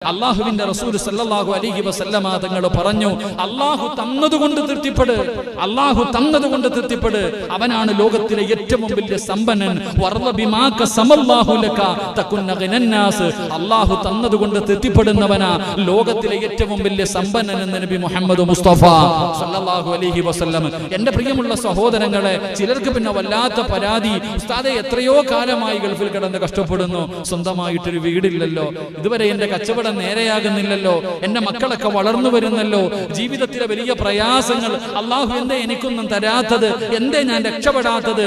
അല്ലാഹുവിന്റെ റസൂൽ സല്ലല്ലാഹു അലൈഹി വസല്ലമ തങ്ങൾ പറഞ്ഞു, അല്ലാഹു തന്നതുകൊണ്ട് തൃപ്തിപ്പെട്, അല്ലാഹു തന്നതുകൊണ്ട് തൃപ്തിപ്പെട്, അവനാണ് ലോകത്തിലെ ഏറ്റവും വലിയ സമ്പന്നൻ. വർള ബിമാ ഖസമല്ലാഹു ലക തകുന്ന ഗനന്നാസ്, അല്ലാഹു തന്നതുകൊണ്ട് തൃപ്തിപ്പെടുന്നവനാ ലോകത്തിലെ ഏറ്റവും വലിയ സമ്പന്നൻ എന്ന് നബി മുഹമ്മദ് മുസ്തഫ സല്ലല്ലാഹു അലൈഹി വസല്ലം. എൻ്റെ പ്രിയമുള്ള സഹോദരങ്ങളെ, ചിലർക്ക് പിന്നെ വല്ലാത്ത പരാതി, ഉസ്താദേ എത്രയോ കാലമായി ഗൾഫിൽ കിടന്ന് കഷ്ടപ്പെടുന്നു, സ്വന്തമായിട്ടൊരു വീടില്ലല്ലോ, ഇതുവരെ എൻ്റെ കച്ചവടം നേരെയാകുന്നില്ലല്ലോ, എന്റെ മക്കളൊക്കെ വളർന്നു വരുന്നല്ലോ, ജീവിതത്തിലെ വലിയ പ്രയാസങ്ങൾ, അള്ളാഹു എന്തേ എനിക്കൊന്നും തരാത്തത്, എന്തേ ഞാൻ രക്ഷപ്പെടാത്തത്,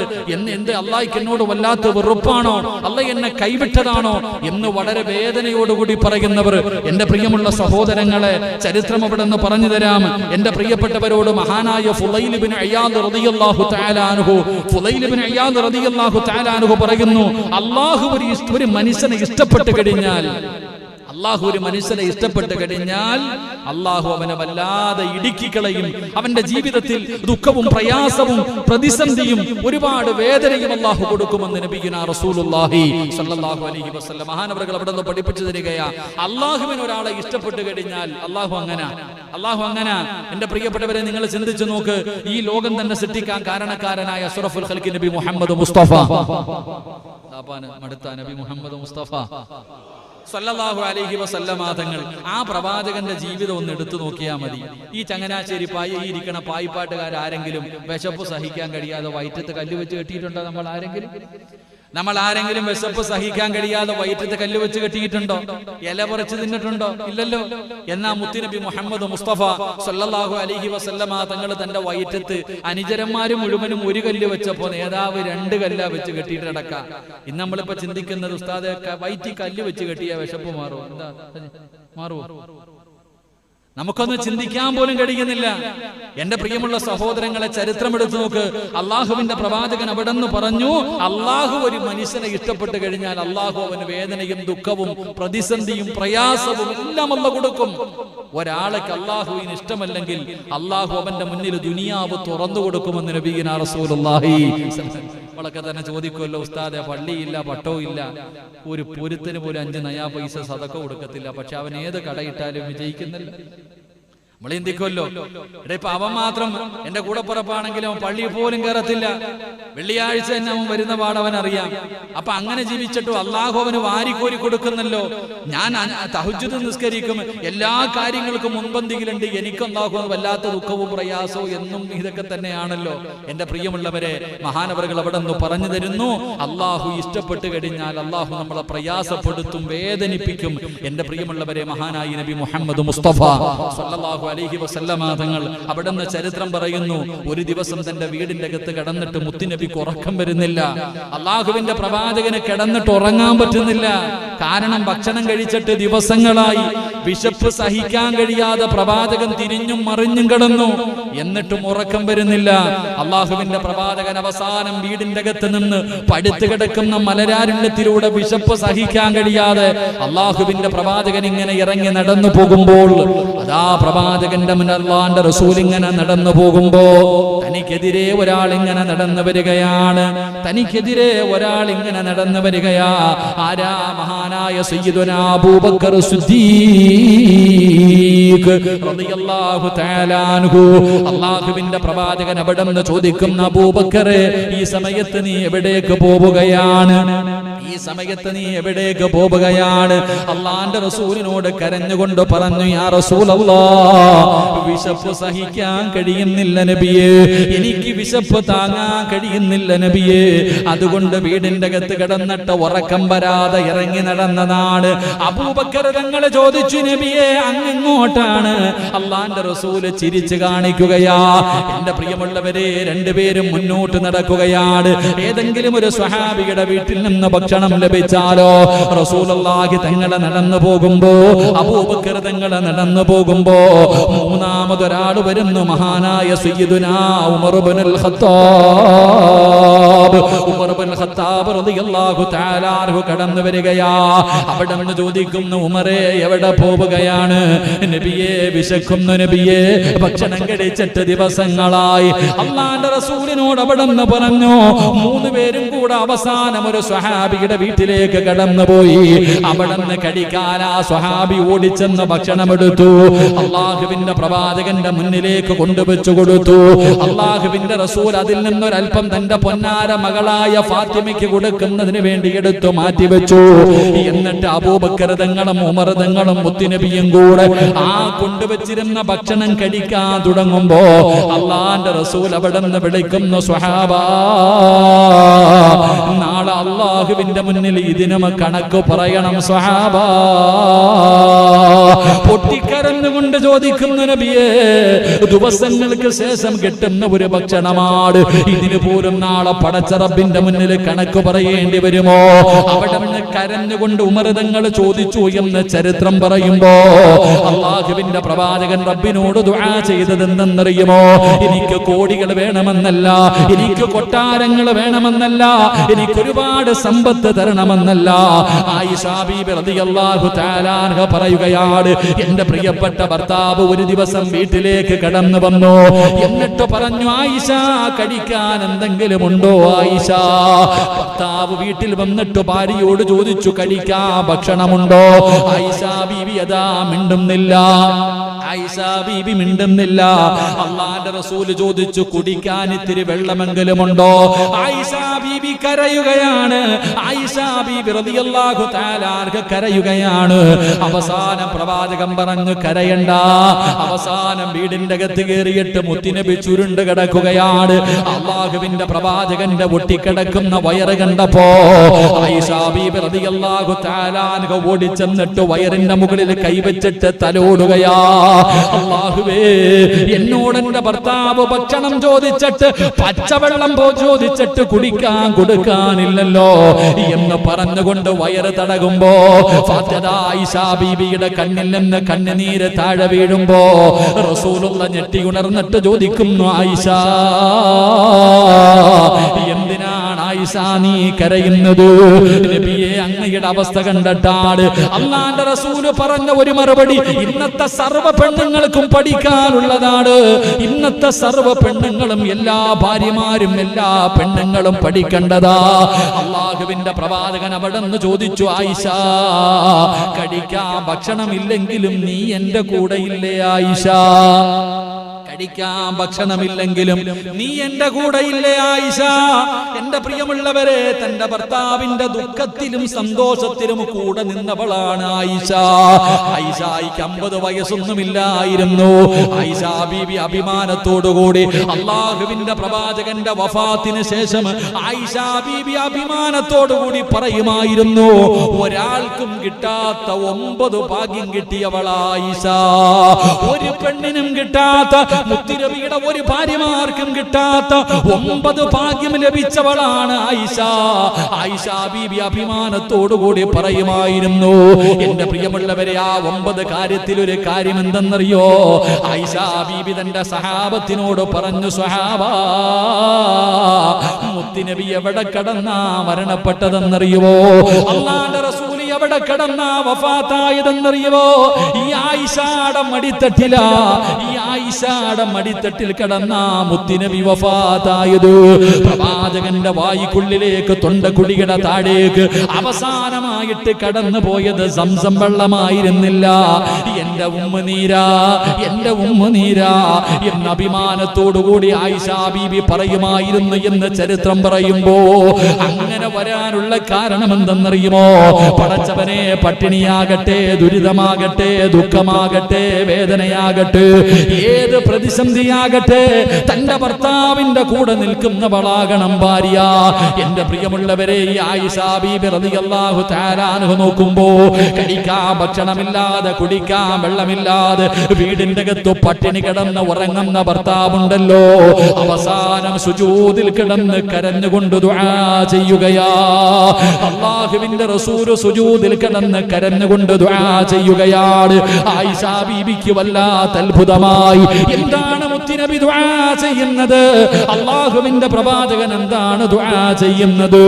എന്തേ അള്ളാഹിക്ക് എന്നോട് വല്ലാത്ത വെറുപ്പാണോ, അള്ളാഹ് എന്നെ കൈവിട്ടതാണോ എന്ന് വളരെ വേദനയോടുകൂടി പറയുന്നവർ, എന്റെ പ്രിയമുള്ള സഹോദരങ്ങളെ, ചരിത്രം അവിടെ നിന്ന് പറഞ്ഞു തരാം. എന്റെ പ്രിയപ്പെട്ടവരോട് മഹാനായ ഫുളൈൽ ഇബ്നു ഇയാദ് റളിയല്ലാഹു തആല അൻഹു, ഫുളൈൽ ഇബ്നു ഇയാദ് റളിയല്ലാഹു തആല അൻഹു പറയുന്നു, അള്ളാഹു ഒരു മനുഷ്യനെ ഇഷ്ടപ്പെട്ട് കഴിഞ്ഞാൽ, അള്ളാഹു ഒരു മനുഷ്യനെ ഇഷ്ടപ്പെട്ട് കഴിഞ്ഞാൽ അള്ളാഹു അവനെ വല്ലാതെ ഇടുക്കിക്കളയും. അവന്റെ ജീവിതത്തിൽ ദുഃഖവും പ്രയാസവും പ്രതിസന്ധിയും ഒരുപാട് വേദനയും അള്ളാഹു കൊടുക്കുമെന്ന് നബിയുനാ റസൂലുള്ളാഹി സ്വല്ലല്ലാഹു അലൈഹി വസല്ലം മഹാനവറുകൾ അവിടെ നിന്ന് പഠിപ്പിച്ചു തരികയാ. അള്ളാഹുവിന് ഒരാളെ ഇഷ്ടപ്പെട്ട് കഴിഞ്ഞാൽ അള്ളാഹു അങ്ങനെ. എന്റെ പ്രിയപ്പെട്ടവരെ, നിങ്ങൾ ചിന്തിച്ചു നോക്ക്, ഈ ലോകം തന്നെ സൃഷ്ടിക്കാൻ കാരണക്കാരനായ അഷ്റഫുൽ ഖൽഖി നബി മുഹമ്മദ് മുസ്തഫ, മടുത്ത നബി മുഹമ്മദ് മുസ്തഫ സല്ലല്ലാഹു അലൈഹി വസല്ലമ തങ്ങൾ, ആ പ്രവാചകന്റെ ജീവിതം ഒന്ന് എടുത്തു നോക്കിയാൽ മതി. ഈ ചങ്ങനാശ്ശേരി പായി ഇരിക്കണ പായിപ്പാട്ടുകാരെങ്കിലും വിശപ്പ് സഹിക്കാൻ കഴിയാതെ വയറ്റത്ത് കല്ല് വെച്ച് കെട്ടിയിട്ടുണ്ടോ? നമ്മൾ ആരെങ്കിലും വിശപ്പ് സഹിക്കാൻ കഴിയാതെ വയറ്റത്ത് കല്ല് വെച്ച് കെട്ടിയിട്ടുണ്ടോ? ഇല പറിച്ച് തിന്നിട്ടുണ്ടോ? ഇല്ലല്ലോ. എന്നാ മുത്തുനബി മുഹമ്മദ് മുസ്തഫ സല്ലല്ലാഹു അലൈഹി വസല്ലമ തങ്ങൾ തന്റെ വയറ്റത്ത് അനുചരന്മാര് മുഴുവനും ഒരു കല്ല് വെച്ചപ്പോ നേതാവ് 2 കല്ലാ വെച്ച് കെട്ടിയിട്ട് നടക്കാം. ഇന്ന് നമ്മളിപ്പോ ചിന്തിക്കുന്നത്, ഉസ്താദെ വയറ്റി കല്ല് വെച്ച് കെട്ടിയ വിശപ്പ് മാറുമോ? നമുക്കൊന്നും ചിന്തിക്കാൻ പോലും കഴിയുന്നില്ല. എന്റെ പ്രിയമുള്ള സഹോദരങ്ങളെ, ചരിത്രം എടുത്തു നോക്ക്. അള്ളാഹുവിന്റെ പ്രവാചകൻ അവിടെ നിന്ന് പറഞ്ഞു, അള്ളാഹു ഒരു മനുഷ്യനെ ഇഷ്ടപ്പെട്ട് കഴിഞ്ഞാൽ അള്ളാഹു അവന് വേദനയും ദുഃഖവും പ്രതിസന്ധിയും പ്രയാസവും എല്ലാം അള്ളാഹു കൊടുക്കും. ഒരാൾക്ക് അള്ളാഹുവിന് ഇഷ്ടമല്ലെങ്കിൽ അള്ളാഹു അവന്റെ മുന്നിൽ ദുനിയാവ് തുറന്നു കൊടുക്കുമെന്ന് നബിയുനാ റസൂലുള്ളാഹി. നമ്മളൊക്കെ തന്നെ ചോദിക്കുമല്ലോ, ഉസ്താദെ പള്ളിയില്ല, പട്ടവും ഇല്ല, ഒരു പൊരുത്തിന് പോലും 5 നയാ പൈസ സദക്ക കൊടുക്കത്തില്ല, പക്ഷെ അവൻ ഏത് കടയിട്ടാലും വിജയിക്കുന്നില്ല. നമ്മൾ ചിന്തിക്കുമല്ലോ, ഇപ്പൊ അവൻ മാത്രം എന്റെ കൂടപ്പുറപ്പാണെങ്കിലും അവൻ പള്ളിയിൽ പോലും കയറത്തില്ല, വെള്ളിയാഴ്ച തന്നെ അവൻ വരുന്ന പാടവൻ അറിയാം. അപ്പൊ അങ്ങനെ ജീവിച്ചിട്ടും അള്ളാഹു അവന് വാരിക്കോരി കൊടുക്കുന്നല്ലോ. ഞാൻ തഹജ്ജുദ് നിസ്കരിക്കും, എല്ലാ കാര്യങ്ങൾക്കും മുൻപന്തിയിലുണ്ട്, എനിക്ക് അള്ളാഹു വല്ലാത്ത ദുഃഖവും പ്രയാസവും എന്നും ഇതൊക്കെ തന്നെയാണല്ലോ. എന്റെ പ്രിയമുള്ളവരെ, മഹാനവറുകൾ അവിടെ നിന്ന് പറഞ്ഞു തരുന്നു, അള്ളാഹു ഇഷ്ടപ്പെട്ട് കഴിഞ്ഞാൽ അള്ളാഹു നമ്മളെ പ്രയാസപ്പെടുത്തും, വേദനിപ്പിക്കും. എന്റെ പ്രിയമുള്ളവരെ, മഹാനായ നബി മുഹമ്മദ് മുസ്തഫ സല്ലല്ലാഹു അലൈഹി വസല്ലമ തങ്ങൾ അവിടെ നിന്ന് ചരിത്രം പറയുന്നു, ഒരു ദിവസം തന്റെ വീടിന്റെ അകത്ത് കിടന്നിട്ട് മുത്തുനബിക്ക് ഉറക്കം വരുന്നില്ല. അള്ളാഹുവിന്റെ പ്രവാചകന് കിടന്നിട്ട് ഉറങ്ങാൻ പറ്റുന്നില്ല. കാരണം ഭക്ഷണം കഴിച്ചിട്ട് ദിവസങ്ങളായി, വിശപ്പ് സഹിക്കാൻ കഴിയാതെ പ്രവാചകൻ തിരിഞ്ഞും മറിഞ്ഞും കിടന്നു, എന്നിട്ടും ഉറക്കം വരുന്നില്ല. അള്ളാഹുവിന്റെ പ്രവാചകൻ അവസാനം വീടിന്റെ അകത്ത് നിന്ന് പടുത്തു കിടക്കുന്ന മലരാരണ്യത്തിലൂടെ വിശപ്പ് സഹിക്കാൻ കഴിയാതെ അള്ളാഹുവിന്റെ പ്രവാചകൻ ഇങ്ങനെ ഇറങ്ങി നടന്നു പോകുമ്പോൾ, അതാ പ്രവാചകന്റെ മുന്നല്ലാന്റെ റസൂൽ ഇങ്ങനെ നടന്നു പോകുമ്പോ തനിക്കെതിരെ ഒരാൾ ഇങ്ങനെ നടന്നു വരികയാണ്. ആരാ? മഹാനായ സയ്യിദുനാ അബൂബക്കർ സിദ്ദീഖ് റളിയല്ലാഹു തആല അൻഹു. അല്ലാഹുവിന്റെ പ്രവാചകൻ അവിടെ നിന്ന് ചോദിക്കുന്ന, അബൂബക്കറെ, ഈ സമയത്ത് നീ എവിടേക്ക് പോവുകയാണ്? അല്ലാഹുവിന്റെ റസൂലിനോട് കരഞ്ഞുകൊണ്ട് പറഞ്ഞു, യാ റസൂലല്ലാഹ്, വിശപ്പ് സഹിക്കാൻ കഴിയുന്നില്ല നബിയേ, എനിക്ക് വിശപ്പ് താങ്ങാൻ കഴിയുന്നില്ല നബിയേ, അതുകൊണ്ട് വീടിന്റെ അകത്ത് കിടന്നിട്ട് ഉറക്കം വരാതെ ഇറങ്ങി നടന്നതാണ്. അബൂബക്കർ തങ്ങൾ ചോദിച്ചു, നബിയേ അങ്ങെങ്ങോട്ടാണ്? അല്ലാഹുവിന്റെ റസൂല് ചിരിച്ചു കാണിക്കുകയാ. എന്റെ പ്രിയമുള്ളവരെ, 2 പേരും മുന്നോട്ട് നടക്കുകയാണ്. ഏതെങ്കിലും ഒരു സ്വഹാബിയുടെ വീട്ടിൽ നിന്ന് ഭക്ഷണം ലഭിച്ചാലോ, റസൂലുള്ളാഹി തങ്ങളെ നടന്നു പോകുമ്പോ, അബൂബക്കർ തങ്ങളെ നടന്നു പോകുമ്പോ മൂന്നാമതൊരാൾ വരുന്നു, മഹാനായ സയ്യിദുനാ ഉമർ ഇബ്നുൽ ഖത്താബ് ഖത്താബ് ഉമർ ഇബ്നുൽ ഖത്താബ് റളിയല്ലാഹു തആല അൻഹു കടന്നു വരികയാ. അവിടെ നിന്ന് ചോദിക്കുന്നു, ഉമറേ എവിടെ പോവുകയാണ്? നബിയേ വിശക്കുന്നു നബിയേ, ഭക്ഷണം കഴിച്ചിട്ട് ദിവസങ്ങളായി. അല്ലാഹുവിന്റെ റസൂലിനോട് അവിടെ നിന്ന് പറഞ്ഞു. മൂന്ന് പേരും കൂടെ അവസാനം ഒരു സ്വഹാബിയുടെ വീട്ടിലേക്ക് കടന്നുപോയി. അവിടെ നിന്ന് കഴിക്കാൻ ആ സ്വഹാബി ഓടിച്ചെന്ന് ഭക്ഷണം എടുത്തു. അള്ളാഹുവിന്റെ പ്രവാചകന്റെ മുന്നിലേക്ക് കൊണ്ടുവച്ചു കൊടുത്തു. അള്ളാഹുവിന്റെ റസൂൽ അതിൽ നിന്നൊരൽപ്പം തന്റെ പൊന്നാര മകളായ ഫാത്തിമയ്ക്ക് കൊടുക്കുന്നതിന് വേണ്ടി എടുത്തു മാറ്റിവെച്ചു. എന്നിട്ട് അബൂബക്കർ തങ്ങളും ഉമർ തങ്ങളും മുത്തുനബിയും കൂടെ ആ കൊണ്ടുവച്ചിരുന്ന ഭക്ഷണം കഴിക്കാൻ തുടങ്ങുമ്പോ അള്ളാന്റെ റസൂൽ അവിടെ നിന്ന് വിളിക്കുന്നു, സ്വഹാബാ നാളെ അള്ളാഹുവിന്റെ മുന്നിൽ ഇതിനും കണക്ക് പറയണം സ്വഹാബാ. പൊട്ടിക്കരന്നുകൊണ്ട് ചോദിക്കുന്നു, നബിയേ ദിവസങ്ങൾക്ക് ശേഷം കിട്ടുന്ന ഒരു ഭക്ഷണമാണ്, ഇതിന് പോലും നാളെ പടച്ച റബ്ബിന്റെ മുന്നിൽ കണക്ക് പറയേണ്ടി വരുമോ? അവിടെ നിന്ന് കരഞ്ഞുകൊണ്ട് ഉമർ തങ്ങൾ ചോദിച്ചു എന്ന് ചരിത്രം പറയുമ്പോ അള്ളാഹുവിന്റെ പ്രവാചകൻ റബ്ബിനോട് ദുആ ചെയ്തത് എന്തെന്നറിയുമോ? എനിക്ക് കോടികൾ വേണമെന്നല്ല, എനിക്ക് കൊട്ടാരങ്ങൾ വേണമെന്നല്ല, എനിക്ക് ഒരുപാട് സമ്പത്ത് തരണമെന്നല്ല. ആയിഷ ബീബി റളിയല്ലാഹു തആല അൻഹ പറയുകയാണ്, എന്റെ പ്രിയപ്പെട്ട ഭർത്താവ് ഒരു ദിവസം വീട്ടിലേക്ക് കടന്നു വന്നു. എന്നിട്ട് പറഞ്ഞു, ആയിഷ കഴിക്കാൻ എന്തെങ്കിലും ഉണ്ടോ ആയിഷ? ഭർത്താവ് വീട്ടിൽ വന്നിട്ട് ഭാര്യയോട് ചോദിച്ചു, കഴിക്കാൻ ഭക്ഷണമുണ്ടോ? ആയിഷ ബീബി അതാ മിണ്ടുന്നില്ല. ആയിഷ ബീബി മിണ്ടുന്നില്ല. അല്ലാഹുവിന്റെ റസൂൽ ചോദിച്ചു, കുടിക്കാൻ ഇത്തിരി വെള്ളമെങ്കിലും ഉണ്ടോ? ആയിഷ ബീബി കരയുകയാണ്. ആയിഷ ബീബി റളിയല്ലാഹു തആല അൻഹ കരയുകയാണ്. അവസാനം പ്രവാചകൻ പറഞ്ഞു, കരയണ്ട. അവസാനം വീടിന്റെ അകത്ത് കയറിയിട്ട് മുത്തുനബി ചുരുണ്ട് കിടക്കുകയാണ്. അള്ളാഹുവിന്റെ പ്രവാചകന്റെ ഒട്ടിക്കിടക്കുന്ന വയറ് കണ്ടപ്പോ ആയിഷ ബീബി റളിയല്ലാഹു തആല അൻഹ ഓടിച്ചെന്നിട്ട് വയറിന്റെ മുകളിൽ കൈവച്ചിട്ട് തലോടുകയാ. അല്ലാഹുവേ, എന്നോട് എന്റെ ഭർത്താവ് ഭക്ഷണം ചോദിച്ചിട്ട് പച്ചവെള്ളം ചോദിച്ചിട്ട് കുടിക്കാൻ കൊടുക്കാനില്ലല്ലോ എന്ന് പറഞ്ഞുകൊണ്ട് വയറ് തടകുമ്പോ ആയിഷ ബീബിയുടെ കണ്ണിൽ നിന്ന് കണ്ണുനീര് താഴെ വീഴുമ്പോ റസൂലുള്ള ഞെട്ടി ഉണർന്നിട്ട് ചോദിക്കുന്നു, ആയിഷ എന്തിനാണ് ആയിഷ നീ കരയുന്നത്? നബിയെ അങ്ങയുടെ അവസ്ഥ കണ്ടിട്ടാണ്. അല്ലാഹുവിന്റെ റസൂൽ പറഞ്ഞ ഒരു മറുപടി ഇന്നത്തെ സർവ്വ പെണ്ണുങ്ങൾക്കും പഠിക്കാനുള്ളതാണ്. ഇന്നത്തെ സർവ്വ പെണ്ണുങ്ങളും എല്ലാ ഭാര്യമാരും എല്ലാ പെണ്ണുങ്ങളും പഠിക്കേണ്ടതാ. അള്ളാഹുവിന്റെ പ്രവാചകൻ അവിടെ നിന്ന് ചോദിച്ചു, ആയിഷ കഴിക്കാൻ ഭക്ഷണമില്ലെങ്കിലും നീ എന്റെ കൂടെ ഇല്ലേ ആയിഷ? കഴിക്കാൻ ഭക്ഷണമില്ലെങ്കിലും നീ എന്റെ കൂടെ ഇല്ലേ ആയിഷ? എന്റെ പ്രിയമുള്ളവരെ, തന്റെ ഭർത്താവിന്റെ ദുഃഖത്തിലും സന്തോഷത്തിലും കൂടെ നിന്നവളാണ് ആയിഷ. ആയിഷയ്ക്ക് 50 വയസ്സൊന്നുമില്ലായിരുന്നു. ആയിഷ ബീബി അഭിമാനത്തോടുകൂടി അള്ളാഹുവിന്റെ പ്രവാചകന്റെ വഫാത്തിന് ശേഷം ആയിഷ ബീബി അഭിമാനത്തോടുകൂടി പറയുമായിരുന്നു, ഒരാൾക്കും കിട്ടാത്ത 9 ഭാഗ്യം കിട്ടിയവളാ ആയിഷ. ഒരു പെണ്ണിനും കിട്ടാത്ത, മുത്തുനബിയുടെ ഒരു ഭാര്യമാർക്കും കിട്ടാത്ത 9 ഭാഗ്യം ലഭിച്ചവളാണ് ആയിഷ. ആയിഷ ബീബി അഭിമാനത്തോടുകൂടി പറയുമായിരുന്നു. എന്റെ പ്രിയമുള്ളവരെ, ആ 9 കാര്യത്തിൽ ഒരു കാര്യം എന്തെന്നറിയോ? ആയിഷ ബീബി തന്റെ സഹാബത്തിനോട് പറഞ്ഞു, സ്വഹാബാ മുത്തുനബി എവിടെ കിടന്നാ മരണപ്പെട്ടതെന്നറിയുവോ? അല്ലാഹുവിന്റെ റസൂൽ എവിടെ കിടന്നാ വഫാത്തായതെന്നറിയുവോ? ഈ ആയിഷയുടെ മടിത്തട്ടിലാ, ഈ ആയിഷയുടെ മടിത്തട്ടിൽ കിടന്നാ മുത്തുനബി വഫാത്തായത്. പ്രവാചകന്റെ വായ്ക്കുള്ളിലേക്ക്, തൊണ്ടക്കുഴിയുടെ താഴേക്ക് അവസാനമായിട്ട് കടന്നു പോയത് സംസം വെള്ളമായിരുന്നില്ല. എന്റെ ഉമ്മനീരാ, എന്റെ ഉമ്മനീരാ എന്ന അഭിമാനത്തോടുകൂടി ആയിഷ ബീബി പറയുമായിരുന്നു എന്ന് ചരിത്രം പറയുമ്പോ, അങ്ങനെ വരാനുള്ള കാരണം എന്തെന്നറിയുമോ? പടച്ചവനെ, പട്ടിണിയാകട്ടെ, ദുരിതമാകട്ടെ, ദുഃഖമാകട്ടെ, വേദനയാകട്ടെ, ഏത് പ്രതിസന്ധിയാകട്ടെ, തന്റെ ഭർത്താവിന്റെ കൂടെ നിൽക്കുന്നവളാകണം ഭാര്യ. എന്റെ പ്രിയമുള്ളവരെ, ഈ ആയിഷ ബീബി റളിയല്ലാഹു തആല അൻഹ നോക്കുമ്പോ കഴിക്കാൻ ഭക്ഷണമില്ലാതെ, കുടിക്കാൻ വെള്ളമില്ലാതെ, വീടിന്റെ അകത്ത് പട്ടിണി കിടന്ന് ഉറങ്ങുന്ന ഭർത്താവുണ്ടല്ലോ, അവസാനം സുജൂദിൽ കിടന്ന് കരഞ്ഞുകൊണ്ട് ദുആ ചെയ്യുകയാ. അല്ലാഹുവിന്റെ റസൂൽ സുജൂദിൽ കിടന്ന് കരഞ്ഞുകൊണ്ട് ദുആ ചെയ്യുകയാണ്. ആയിഷ ബീബിക്ക് വല്ലാത്ത അത്ഭുതമായി. എന്താണ് മുത്തുനബി ദുആ ചെയ്യുന്നത്? അല്ലാഹുവിന്റെ പ്രവാചകൻ എന്താണ് ദുആ ചെയ്യുന്നത്?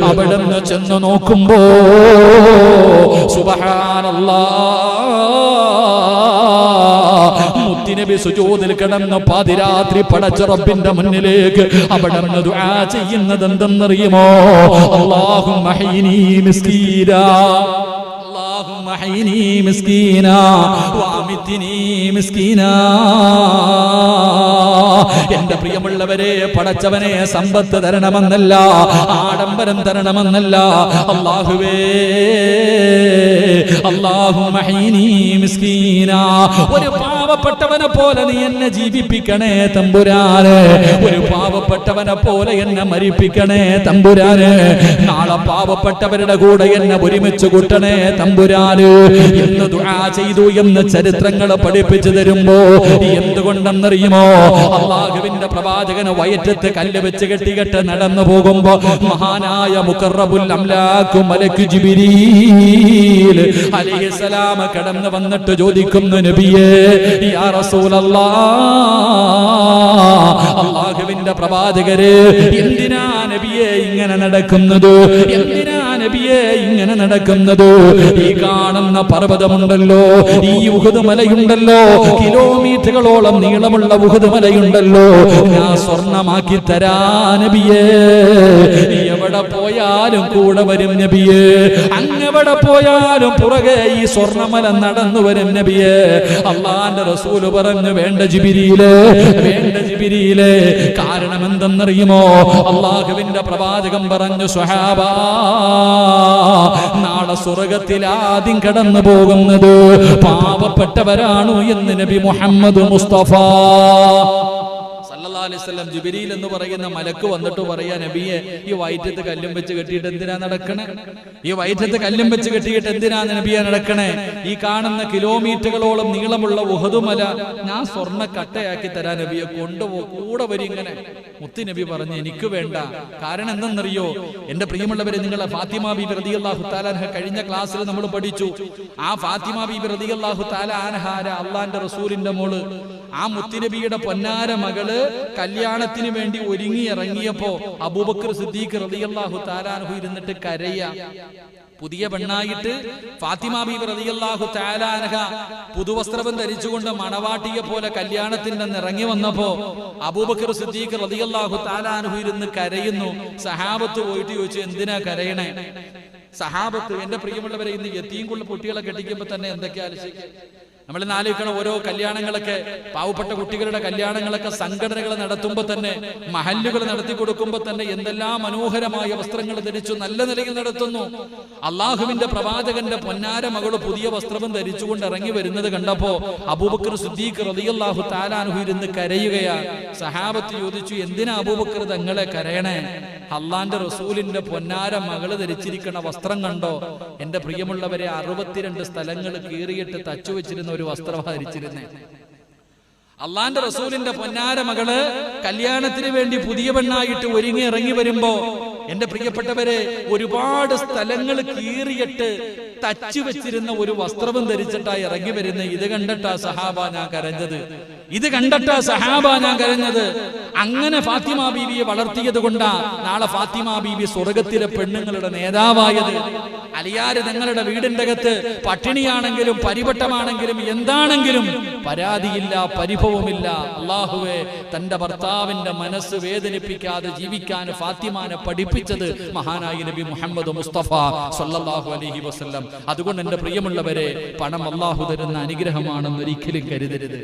അവിടുന്ന് ചെന്ന് നോക്കുമ്പോ സുബ്ഹാനല്ലാഹ്, മുത്തുനബി സുജൂദിൽ കിടന്ന് പാതിരാത്രി പടച്ച റബ്ബിന്റെ മുന്നിലേക്ക് അവിടുന്ന് ദുആ ചെയ്യുന്നത് എന്തെന്നറിയുമോ? അല്ലാഹുമ്മ ഹയ്യിനി മിസ്കീനാ, اللهم احيني مسكينا وامتني مسكينا. എന്റെ പ്രിയമുള്ളവരെ, പടച്ചവനെ സമ്പത്ത് തരണമെന്നല്ല, ആഡംബരം തരണമെന്നല്ല, അല്ലാഹുവേ അല്ലാഹുമ്മ ഹയ്യിനി മിസ്കീനാ, ഒരു പാവപ്പെട്ടവനെ പോലെ നീ എന്നെ ജീവിപ്പിക്കണേ തമ്പുരാനെ, ഒരു പാവപ്പെട്ടവനെ പോലെ എന്നെ മരിപ്പിക്കണേ തമ്പുരാനെ, നാളെ പാവപ്പെട്ടവരുടെ കൂടെ എന്നെ ഒരുമിച്ച് കൂട്ടണേ തമ്പുരാന് എന്ന് ദുആ ചെയ്തു എന്ന് ചരിത്രങ്ങൾ പഠിപ്പിച്ചു തരുമ്പോ എന്തുകൊണ്ടെന്നറിയുമോ? അല്ലാഹുവിന്റെ പ്രവാചകന് വയറ്റത്ത് കല്ല് വെച്ച് കെട്ടികെട്ട് നടന്നു പോകുമ്പോ മഹാനായ മുഖറബുൽ അംലാഖ് മലക്ക് ജിബ്രീൽ അലൈഹിസ്സലാം കടന്നു വന്നിട്ട് ചോദിക്കുന്നു, നബിയേ യാ റസൂലല്ലാഹ്, അല്ലാഹുവിന്റെ പ്രവാചകരെ എന്തിനാ നബിയേ ഇങ്ങനെ നടക്കുന്നത്? എന്തിനാ നബിയേ ഇങ്ങനെ നടക്കുന്നത്? ഈ കാണുന്ന പർവ്വതമുണ്ടല്ലോ, ഈ ഉഹദ് മലയുണ്ടല്ലോ, കിലോമീറ്ററുകളോളം നീളമുള്ള ഉഹദ് മലയുണ്ടല്ലോ, ഞാൻ സ്വർണമാക്കി തരാ നബിയേ, എവിടെ പോയാലും കൂടെ വരും നബിയേ, അങ്ങെവിടെ പോയാലും പുറകെ ഈ സ്വർണമല നടന്നു വരും നബിയേ. അല്ലാഹുവിന്റെ റസൂൽ പറഞ്ഞു, വേണ്ട ജിബ്രീലേ, വേണ്ട ജിബ്രീലേ. കാരണം എന്തെന്നറിയുമോ? അല്ലാഹുവിന്റെ പ്രവാചകൻ പറഞ്ഞു, സ്വഹാബാ, നാളെ സ്വർഗ്ഗത്തിൽ ആദ്യം കടന്നു പോകുന്നത് പാവപ്പെട്ടവരാണോ എന്ന് നബി മുഹമ്മദ് മുസ്തഫ സല്ലല്ലാഹു അലൈഹി വസല്ലം. ജിബ്രീൽ എന്ന് പറയുന്ന മലക്ക് വന്നിട്ട് പറയാ, നബിയെ ഈ വയറ്റത്ത് കല്ലും വെച്ച് കെട്ടിയിട്ട് എന്തിനാ നടക്കണേ? ഈ വയറ്റത്ത് കല്ലും വെച്ച് കെട്ടിയിട്ട് എന്തിനാ നബിയെ നടക്കണേ? ഈ കാണുന്ന കിലോമീറ്ററുകളോളം നീളമുള്ള ഉഹദ് മല ഞാൻ സ്വർണ്ണ കട്ടയാക്കി തരാൻ നബിയെ, കൊണ്ടുപോ, കൂടെ വരും. ഇങ്ങനെ മുത്ത് നബി പറഞ്ഞു, എനിക്ക് വേണ്ട. കാരണം എന്തെന്നറിയോ? എന്റെ പ്രിയമുള്ളവരെ, നിങ്ങളെ ഫാത്തിമ ബീബി റളിയല്ലാഹു തആല അൻഹ കഴിഞ്ഞ ക്ലാസ്സിൽ നമ്മൾ പഠിച്ചു. ആ ഫാത്തിമ ബീബി റളിയല്ലാഹു തആല അൻഹ അല്ലാഹുവിന്റെ റസൂലിന്റെ മോള്, ആ മുത്തുനബിയുടെ പൊന്നാര മകള് കല്യാണത്തിന് വേണ്ടി ഒരുങ്ങി ഇറങ്ങിയപ്പോ അബൂബക്കർ സിദ്ദീഖ് റളിയല്ലാഹു തആല അൻഹു ഇരുന്നിട്ട് കരയാ. പുതിയ പെണ്ണായിട്ട് ഫാത്തിമ ബീബി റളിയല്ലാഹു തആല അൻഹ പുതുവസ്ത്രം ധരിച്ചുകൊണ്ട് മണവാട്ടിയെ പോലെ കല്യാണത്തിന് ഇറങ്ങി വന്നപ്പോ അബൂബക്കർ സിദ്ദീഖ് റളിയല്ലാഹു തആല അൻഹു ഇരുന്ന് കരയുന്നു. സഹാബത്ത് പോയിട്ട് ചോദിച്ചു, എന്തിനാ കരയണേ? സഹാബത്ത്, എന്റെ പ്രിയമുള്ളവരെ, ഇന്ന് യതീംകുള്ള കുട്ടികളെ കെട്ടിക്കുമ്പോ തന്നെ എന്തൊക്കെയാ ആലോചിക്കുക? നമ്മൾ ആലോചിക്കണം, ഓരോ കല്യാണങ്ങളൊക്കെ, പാവപ്പെട്ട കുട്ടികളുടെ കല്യാണങ്ങളൊക്കെ സംഘടനകൾ നടത്തുമ്പോൾ തന്നെ, മഹല്ലുകൾ നടത്തി കൊടുക്കുമ്പോൾ തന്നെ എന്തെല്ലാം മനോഹരമായ വസ്ത്രങ്ങൾ ധരിച്ചു നല്ല നിലയിൽ നടത്തുന്നു. അള്ളാഹുവിന്റെ പ്രവാചകന്റെ പൊന്നാര മകള് പുതിയ വസ്ത്രവും ധരിച്ചുകൊണ്ട് ഇറങ്ങി വരുന്നത് കണ്ടപ്പോ അബൂബക്കർ സിദ്ദീഖ് റളിയല്ലാഹു തആല അൻഹു ഇരുന്ന് കരയുകയാ. സഹാബത്ത് ചോദിച്ചു, എന്തിനാ അബൂബക്കർ തങ്ങളെ കരയണേ? അള്ളാന്റെ റസൂലിന്റെ പൊന്നാര മകള് ധരിച്ചിരിക്കുന്ന വസ്ത്രം കണ്ടോ? എന്റെ പ്രിയമുള്ളവരെ, 62 സ്ഥലങ്ങൾ കീറിയിട്ട് തച്ചു വെച്ചിരുന്ന ഒരു വസ്ത്രം ധരിച്ചിരുന്നേ. അള്ളാന്റെ റസൂലിന്റെ പൊന്നാര മകള് കല്യാണത്തിന് വേണ്ടി പുതിയ പെണ്ണായിട്ട് ഒരുങ്ങി ഇറങ്ങി വരുമ്പോ എന്റെ പ്രിയപ്പെട്ടവരെ, ഒരുപാട് സ്ഥലങ്ങൾ കീറിയിട്ട് തച്ചു വെച്ചിരുന്ന ഒരു വസ്ത്രവും ധരിച്ചിട്ടാ ഇറങ്ങി വരുന്ന. ഇത് കണ്ടിട്ടാ സഹാബ ഞാൻ കരഞ്ഞത്, ഇത് കണ്ടിട്ടാ സഹാബ ഞാൻ കരഞ്ഞത്. അങ്ങനെ ഫാത്തിമ ബീവിയെ വളർത്തിയത് കൊണ്ടാ നാളെ ഫാത്തിമ ബീവി സ്വർഗത്തിലെ പെണ്ണുങ്ങളുടെ നേതാവായത്. അലിയാര് നിങ്ങളുടെ വീടിന്റെ അകത്ത് പട്ടിണിയാണെങ്കിലും പരിവട്ടമാണെങ്കിലും എന്താണെങ്കിലും പരാതിയില്ല, പരിഭവമില്ല. അല്ലാഹുവേ, തന്റെ ഭർത്താവിന്റെ മനസ്സ് വേദനിപ്പിക്കാതെ ജീവിക്കാൻ ഫാത്തിമാനെ പഠിപ്പിച്ചത് മഹാനായ നബി മുഹമ്മദ് മുസ്തഫ സല്ലല്ലാഹു അലൈഹി വസല്ലം. അതുകൊണ്ട് എന്റെ പ്രിയമുള്ളവരെ, പണം അല്ലാഹു തരുന്ന അനുഗ്രഹമാണെന്ന് ഒരിക്കലും കരുതരുത്.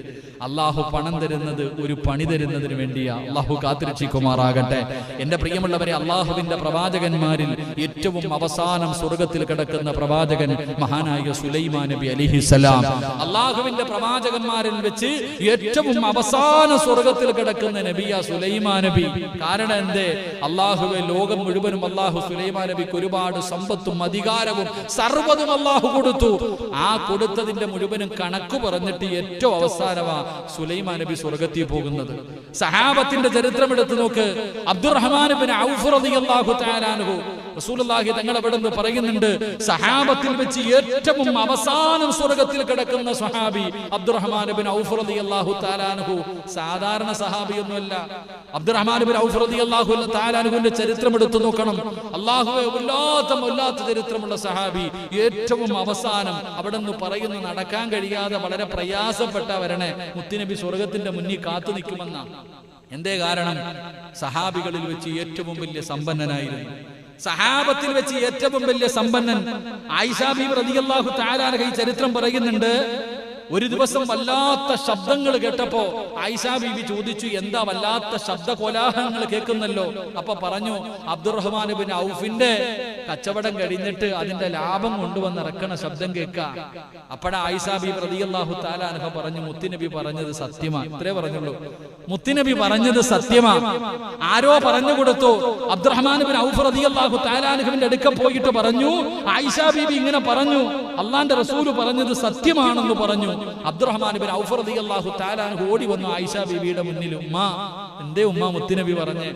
അല്ലാഹു പണം തരുന്നത് ഒരു പണി തരുന്നതിന് വേണ്ടിയാ. അല്ലാഹു കാത്തിരക്ഷിക്കുമാറാകട്ടെ. എന്റെ പ്രിയമുള്ളവരെ, അല്ലാഹുവിന്റെ പ്രവാചകന്മാരിൽ ഏറ്റവും അവസാനം സ്വർഗത്തിൽ കിടക്കുന്ന പ്രവാചകൻ മഹാനായ സുലൈമാൻ നബി അലൈഹിസ്സലാം. അല്ലാഹുവിന്റെ പ്രവാചകന്മാരിൽ വെച്ച് ഏറ്റവും അവസാന സ്വർഗത്തിൽ കിടക്കുന്ന നബിയാ സുലൈമാൻ നബി. കാരണം എന്തേ? അല്ലാഹുവെ, ലോകം മുഴുവനും അല്ലാഹു സുലൈമാൻ നബിക്ക് ഒരുപാട് സമ്പത്തും അധികാരവും സർവ്വതും അല്ലാഹു കൊടുത്തു. ആ കൊടുത്തതിന്റെ മുഴുവനും കണക്ക് പറഞ്ഞിട്ട് ഏറ്റവും അവസാനമാ സുലൈമാൻ നബി സ്വർഗത്തിൽ പോകുന്നത്. സഹാബത്തിന്റെ ചരിത്രം എടുത്തു നോക്ക്. അബ്ദുറഹ്മാൻ ഇബ്നു ഔഫ് റളിയല്ലാഹു തആല അൻഹു റസൂലുള്ളാഹി തങ്ങൾ അവിടെ നിന്ന് പറയുന്നുണ്ട്, സഹാബത്തിൽ വെച്ച് ഏറ്റവും അവസാനം സ്വർഗ്ഗത്തിൽ കിടക്കുന്ന സ്വഹാബി അബ്ദുറഹ്മാൻ ഇബ്നു ഔഫ് റളിയല്ലാഹു തആല അൻഹു. സാധാരണ സഹാബിയൊന്നുമല്ല. അബ്ദുറഹ്മാൻ ഇബ്നു ഔഫ് റളിയല്ലാഹു തആല അൻഹുവിന്റെ ചരിത്രം എടുത്തു നോക്കണം. അല്ലാഹുവേ, വല്ലാത്ത ചരിത്രമുള്ള സഹാബി. ഏറ്റവും അവസാനം അവിടെ നിന്ന് പറയുന്നു, നടക്കാൻ കഴിയാതെ വളരെ പ്രയാസപ്പെട്ട വരണേ മുത്തുനബി സ്വർഗത്തിന്റെ മുന്നിൽ കാത്തു നിൽക്കുമെന്നാണ്. എന്തേ കാരണം? സഹാബികളിൽ വെച്ച് ഏറ്റവും വലിയ സമ്പന്നനായിരുന്നു. സഹാബത്തിൽ വെച്ച് ഏറ്റവും വലിയ സമ്പന്നൻ ആയിഷ ബീവി റളിയല്ലാഹു തആല അൻഹ ഈ ചരിത്രം പറയുന്നുണ്ട്. ഒരു ദിവസം വല്ലാത്ത ശബ്ദങ്ങൾ കേട്ടപ്പോ ആയിഷ ബീവി ചോദിച്ചു, എന്താ വല്ലാത്ത ശബ്ദ കോലാഹലങ്ങൾ കേൾക്കുന്നല്ലോ? അപ്പൊ പറഞ്ഞു, അബ്ദുറഹ്മാൻ ഇബ്നു ഔഫിന്റെ കച്ചവടം കഴിഞ്ഞിട്ട് അതിന്റെ ലാഭം കൊണ്ടുവന്നിറക്കണ ശബ്ദം കേൾക്കാം. അപ്പോഴാ ആയിഷ ബീവി റളിയല്ലാഹു തആല അൻഹ പറഞ്ഞു, മുത്തുനബി പറഞ്ഞത് സത്യമാ. ഇത്രേ പറഞ്ഞുള്ളൂ. മുത്തുനബി പറഞ്ഞത് സത്യമാ. ആരോ പറഞ്ഞു കൊടുത്തു. അബ്ദുറഹ്മാൻ ഇബ്നു ഔഫ് റളിയല്ലാഹു തആല അൻഹുവിന്റെ അടുക്ക പോയിട്ട് പറഞ്ഞു, ആയിഷ ബീവി ഇങ്ങനെ പറഞ്ഞു, അള്ളാന്റെ റസൂല് പറഞ്ഞത് സത്യമാണെന്ന് പറഞ്ഞു. അബ്ദുറഹ്മാൻ ഇബ്നു ഔഫ് റളിയല്ലാഹു തആല അൻഹു ഓടി വന്നു ആയിഷ ബീവിയുടെ മുന്നിൽ. ഉമ്മ, എന്തേ ഉമ്മ മുത്തുനബി പറഞ്ഞേ?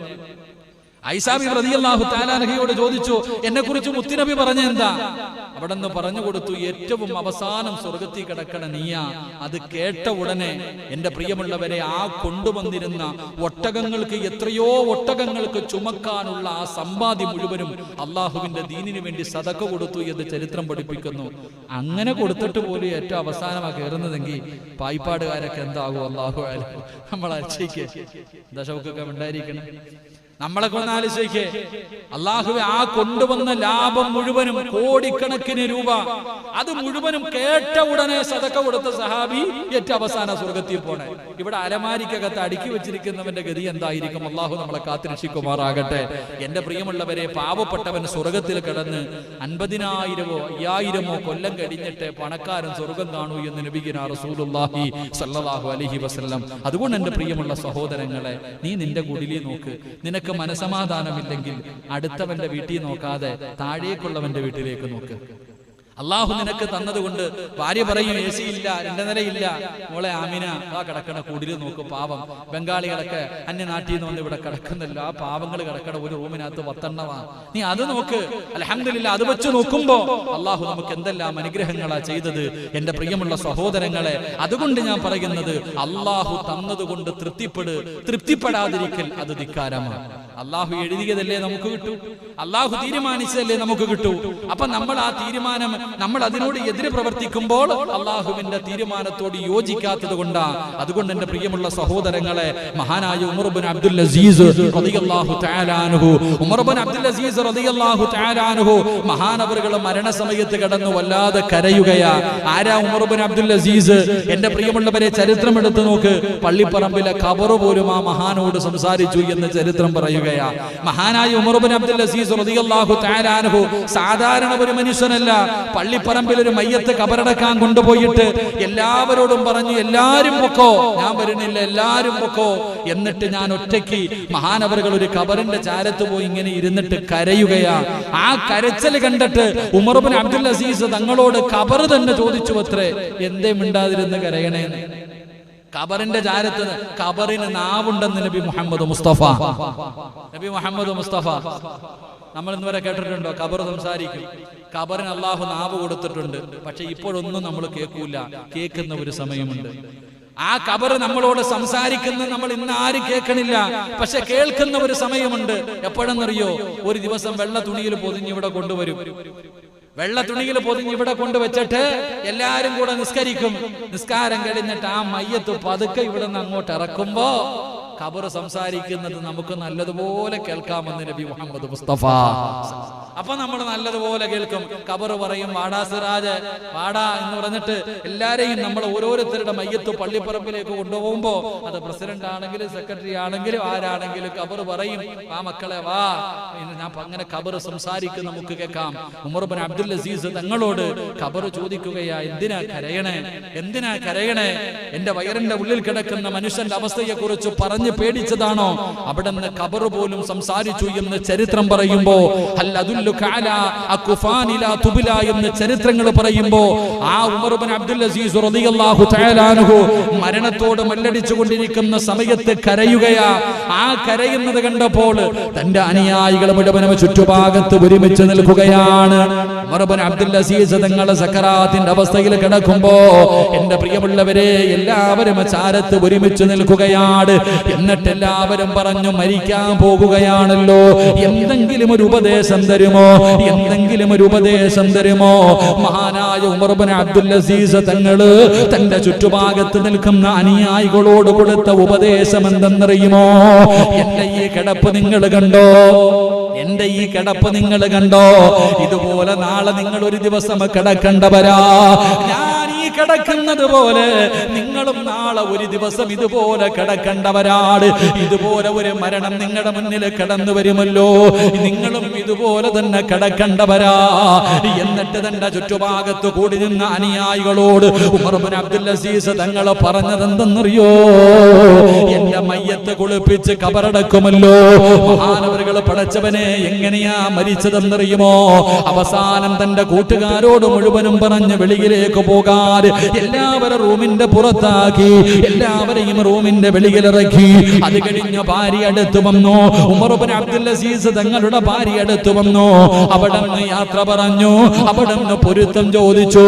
ആയിഷ ബീവി റളിയല്ലാഹു തആല അൻഹയോട് ചോദിച്ചു, എന്നെ കുറിച്ച് മുത്തുനബി പറഞ്ഞ എന്താ? അവിടെ നിന്ന് പറഞ്ഞു കൊടുത്തു, ഏറ്റവും അവസാനം സ്വർഗത്തിൽ കിടക്കണ നീയാ. അത് കേട്ട ഉടനെ എന്റെ പ്രിയമുള്ളവരെ, ആ കൊണ്ടുവന്നിരുന്ന ഒട്ടകങ്ങൾക്ക്, എത്രയോ ഒട്ടകങ്ങൾക്ക് ചുമക്കാനുള്ള ആ സമ്പാദ്യം മുഴുവനും അള്ളാഹുവിന്റെ ദീനിന് വേണ്ടി സദഖ കൊടുത്തു എന്ന് ചരിത്രം പഠിപ്പിക്കുന്നു. അങ്ങനെ കൊടുത്തിട്ട് പോലും ഏറ്റവും അവസാനമാണ് കയറുന്നതെങ്കിൽ പായിപ്പാടുകാരൊക്കെ എന്താകും? അള്ളാഹു ആലും നമ്മൾ അച്ഛയ്ക്ക് ദശമൊക്കെ ഉണ്ടായിരിക്കണം. നമ്മളൊക്കെ ഒന്ന് ആലോചിക്കേ, അള്ളാഹുവെ, ആ കൊണ്ടുവന്ന ലാഭം മുഴുവനും, കോടിക്കണക്കിന് രൂപ, അത് മുഴുവനും കേട്ട ഉടനെ സദഖ കൊടുത്ത സഹാബി ഏറ്റവും അവസാന സ്വർഗത്തിൽ പോണേ. ഇവിടെ അലമാരിക്കകത്ത് അടുക്കി വെച്ചിരിക്കുന്നവന്റെ ഗതി എന്തായിരിക്കും? അള്ളാഹു നമ്മളെ കാത്തിരക്ഷിക്കുമാറാകട്ടെ. എന്റെ പ്രിയമുള്ളവരെ, പാവപ്പെട്ടവൻ സ്വർഗത്തിൽ കിടന്ന് 50,000 5000 കൊല്ലം കഴിഞ്ഞിട്ട് പണക്കാരൻ സ്വർഗം കാണൂ എന്ന് നബിയുനാ റസൂലുള്ളാഹി സ്വല്ലല്ലാഹു അലൈഹി വസല്ലം. അതുകൊണ്ട് എന്റെ പ്രിയമുള്ള സഹോദരങ്ങളെ, നീ നിന്റെ കുടിലിൽ നോക്ക്. നിനക്ക് മനസമാധാനമില്ലെങ്കിൽ അടുത്തവന്റെ വീട്ടിൽ നോക്കാതെ താഴേക്കുള്ളവന്റെ വീട്ടിലേക്ക് നോക്ക്. അള്ളാഹു നിനക്ക് തന്നതുകൊണ്ട് ഭാര്യ പറയും, എ സി ഇല്ല, 2 നിലയില്ല, മോളെ ആമിന ആ കിടക്കണ കുടില് നോക്ക്. പാവം ബംഗാളികളൊക്കെ അന്യനാട്ടിൽ നിന്ന് വന്ന് ഇവിടെ കിടക്കുന്നല്ലോ, ആ പാവങ്ങൾ കിടക്കണ ഒരു റൂമിനകത്ത് 10 നീ അത് നോക്ക്. അൽഹംദുലില്ലാഹ്, അത് വെച്ച് നോക്കുമ്പോ അള്ളാഹു നമുക്ക് എന്തെല്ലാം അനുഗ്രഹങ്ങളാ ചെയ്തത് എന്റെ പ്രിയമുള്ള സഹോദരങ്ങളെ. അതുകൊണ്ട് ഞാൻ പറയുന്നത്, അള്ളാഹു തന്നതുകൊണ്ട് തൃപ്തിപ്പെടാതിരിക്കൽ അത് ധിക്കാരമാണ്. അള്ളാഹു എഴുതിയതല്ലേ നമുക്ക് കിട്ടൂ, അള്ളാഹു തീരുമാനിച്ചതല്ലേ നമുക്ക് കിട്ടൂ. അപ്പൊ നമ്മൾ ആ തീരുമാനം, നമ്മൾ അതിനോട് എതിര് പ്രവർത്തിക്കുമ്പോൾ അള്ളാഹുവിന്റെ തീരുമാനത്തോട് യോജിക്കാത്തത് കൊണ്ടാണ്. അതുകൊണ്ട് എന്റെ പ്രിയമുള്ള സഹോദരങ്ങളെ, മഹാനായ ഉമർ ഇബ്നു അബ്ദുൽ അസീസ് റളിയല്ലാഹു തആല അൻഹു, ഉമർ ഇബ്നു അബ്ദുൽ അസീസ് റളിയല്ലാഹു തആല അൻഹു മഹാനവറുകൾ മരണസമയത്ത് കിടന്നു വല്ലാതെ കരയുകയാ. ആരാ ഉമർ ഇബ്നു അബ്ദുൽ അസീസ്? എന്റെ പ്രിയമുള്ളവരെ, ചരിത്രം എടുത്തു നോക്ക്. പള്ളിപ്പറമ്പിലെ ഖബർ പോലും ആ മഹാനോട് സംസാരിച്ചു എന്ന് ചരിത്രം പറയുകയാ. മഹാനായ ഉമർ ഇബ്നു അബ്ദുൽ അസീസ് റളിയല്ലാഹു തആല അൻഹു സാധാരണ ഒരു മനുഷ്യനല്ല. പള്ളിപ്പറമ്പിൽ ഒരു മയ്യത്ത് കബറടക്കാൻ കൊണ്ടുപോയിട്ട് എല്ലാവരോടും പറഞ്ഞു, എല്ലാരും പൊക്കോ, ഞാൻ വരുന്നില്ല, എല്ലാരും പൊക്കോ. എന്നിട്ട് ഞാൻ ഒറ്റയ്ക്ക് മഹാനവറുകൾ ഒരു കബറിന്റെ ചാരത്ത് പോയി ഇങ്ങനെ ഇരുന്നിട്ട് കരയുകയാ. ആ കരച്ചൽ കണ്ടിട്ട് ഉമർ ഇബ്നു അബ്ദുൽ അസീസ് തങ്ങളോട് കബർ തന്നെ ചോദിച്ചു അത്രേ, എന്തേ മിണ്ടാതിരുന്ന് കരയണേന്ന്. കബറിന്റെ ചാരത്ത് കബറിന് നാവുണ്ടെന്ന് നബി മുഹമ്മദ് മുസ്തഫ. നബി മുഹമ്മദ് മുസ്തഫ നമ്മൾ ഇന്നുവരെ കേട്ടിട്ടുണ്ടോ? കബർ സംസാരിക്കും. കബറിന് അള്ളാഹു നാവ് കൊടുത്തിട്ടുണ്ട്. പക്ഷെ ഇപ്പോഴൊന്നും നമ്മൾ കേൾക്കൂല. കേൾക്കുന്ന ഒരു സമയമുണ്ട്. ആ കബർ നമ്മളോട് സംസാരിക്കുന്ന നമ്മൾ ഇന്ന് ആരും കേൾക്കണില്ല. പക്ഷെ കേൾക്കുന്ന ഒരു സമയമുണ്ട്. എപ്പോഴെന്നറിയോ? ഒരു ദിവസം വെള്ള തുണിയിൽ പൊതിഞ്ഞ് ഇവിടെ കൊണ്ടുവരും. വെള്ള തുണിയിൽ പൊതിഞ്ഞ് ഇവിടെ കൊണ്ടുവച്ചിട്ട് എല്ലാരും കൂടെ നിസ്കരിക്കും. നിസ്കാരം കഴിഞ്ഞിട്ട് ആ മയ്യത്ത് പതുക്കെ ഇവിടെ നിന്ന് അങ്ങോട്ട് ഇറക്കുമ്പോ ഖബർ സംസാരിക്കുന്നത് നമുക്ക് നല്ലതുപോലെ കേൾക്കാമെന്ന് നബി മുഹമ്മദ് മുസ്തഫ. അപ്പൊ നമ്മൾ നല്ലതുപോലെ കേൾക്കും. ഖബർ പറയും, വാടാ സിറാജ് വാടാ എന്ന് പറഞ്ഞിട്ട് എല്ലാരെയും നമ്മൾ ഓരോരുത്തരുടെ മയ്യത്ത് പള്ളിപ്പറമ്പിലേക്ക് കൊണ്ടുപോകുമ്പോ, അത് പ്രസിഡന്റ് ആണെങ്കിലും സെക്രട്ടറി ആണെങ്കിലും ആരാണെങ്കിലും ഖബർ പറയും, ആ മക്കളെ വാ. ഞാൻ അങ്ങനെ ഖബർ സംസാരിക്കും, നമുക്ക് കേൾക്കാം. ഉമർ ഇബ്നു അബ്ദുൽ അസീസ് തങ്ങളോട് ഖബർ ചോദിക്കുകയാ, എന്തിനാ കരയണേ, എന്തിനാ കരയണേ എന്റെ വയറിന്റെ ഉള്ളിൽ കിടക്കുന്ന മനുഷ്യന്റെ അവസ്ഥയെ കുറിച്ച് പറഞ്ഞ് പേടിച്ചതാണോ? അവിടെ നിന്ന് ഖബർ പോലും സംസാരിച്ചു എന്ന് ചരിത്രം പറയുമ്പോ എന്ന് ചരിത്രങ്ങൾ പറയുമ്പോ ആ ഉമർ ഇബ്നു അബ്ദുൽ അസീസ് റളിയല്ലാഹു തആല അൻഹു മരണത്തോട് മല്ലടിച്ചു കൊണ്ടിരിക്കുന്ന സമയത്ത് കരയുകയാ. ആ കരയുന്നത് കണ്ടപ്പോൾ തന്റെ അനുയായികൾ മുഴുവനും ചുറ്റുഭാഗത്ത് ഒരുമിച്ച് നിൽക്കുകയാണ്. ഉമർ ഇബ്നു അബ്ദുൽ അസീസ് തങ്ങളുടെ സക്കറാത്തിന്റെ അവസ്ഥയിൽ കിടക്കുമ്പോ എന്റെ പ്രിയമുള്ളവരെ എല്ലാവരും ചാരത്ത് ഒരുമിച്ച് നിൽക്കുകയാണ്. എന്നിട്ട് എല്ലാവരും പറഞ്ഞു, മരിക്കാൻ പോകുകയാണല്ലോ, എന്തെങ്കിലും ഒരു ഉപദേശം തരുമോ, എന്തെങ്കിലും ഒരു ഉപദേശം തരുമോ? മഹാനായ ഉമർ ഇബ്നു അബ്ദുൽ അസീസ് തങ്ങള് തന്റെ ചുറ്റുഭാഗത്ത് നിൽക്കുന്ന അനുയായികളോട് കൊടുത്ത ഉപദേശം എന്തെന്നറിയുമോ? എന്റെ ഈ കിടപ്പ് നിങ്ങൾ കണ്ടോ? എന്റെ ഈ കിടപ്പ് നിങ്ങൾ കണ്ടോ? ഇതുപോലെ നാളെ നിങ്ങൾ ഒരു ദിവസം കിടക്കണ്ടവരാ. ഞാൻ ഈ കിടക്കുന്നത് പോലെ നിങ്ങളും നാളെ ഒരു ദിവസം ഇതുപോലെ കിടക്കണ്ടവരാണ്. ഇതുപോലെ ഒരു മരണം നിങ്ങളുടെ മുന്നിൽ കടന്നു വരുമല്ലോ, നിങ്ങളും ഇതുപോലെ തന്നെ കിടക്കണ്ടവരാ. എന്നിട്ട് തന്റെ ചുറ്റുഭാഗത്ത് കൂടി നിന്ന അനുയായികളോട് ഉമർ ഇബ്നു അബ്ദുൽ അസീസ് തങ്ങൾ പറഞ്ഞത് എന്തെന്നറിയോ? എന്റെ മയ്യത്ത് കുളിപ്പിച്ച് കബറടക്കുമല്ലോ. മഹാനവറുകൾ പടച്ചവനെ എങ്ങനെയാ മരിച്ചതെന്നറിയുമോ? അവസാനം തന്റെ കൂട്ടുകാരോട് മുഴുവനും പറഞ്ഞ് വെളിയിലേക്ക് പോകാൻ എല്ലാവരും റൂമിന്റെ പുറത്താക്കി, എല്ലാവരെയും റൂമിന്റെ വെളിയിലിറക്കി. അത് കഴിഞ്ഞ് ഭാര്യ അടുത്ത് വന്നു. ഉമർ ഇബ്നു അബ്ദുൽ അസീസ് തങ്ങളുടെ ഭാര്യ അടുത്ത് വന്നു. അവിടെ നിന്ന് യാത്ര പറഞ്ഞു, അവിടെ നിന്ന് പൊരുത്തം ചോദിച്ചു.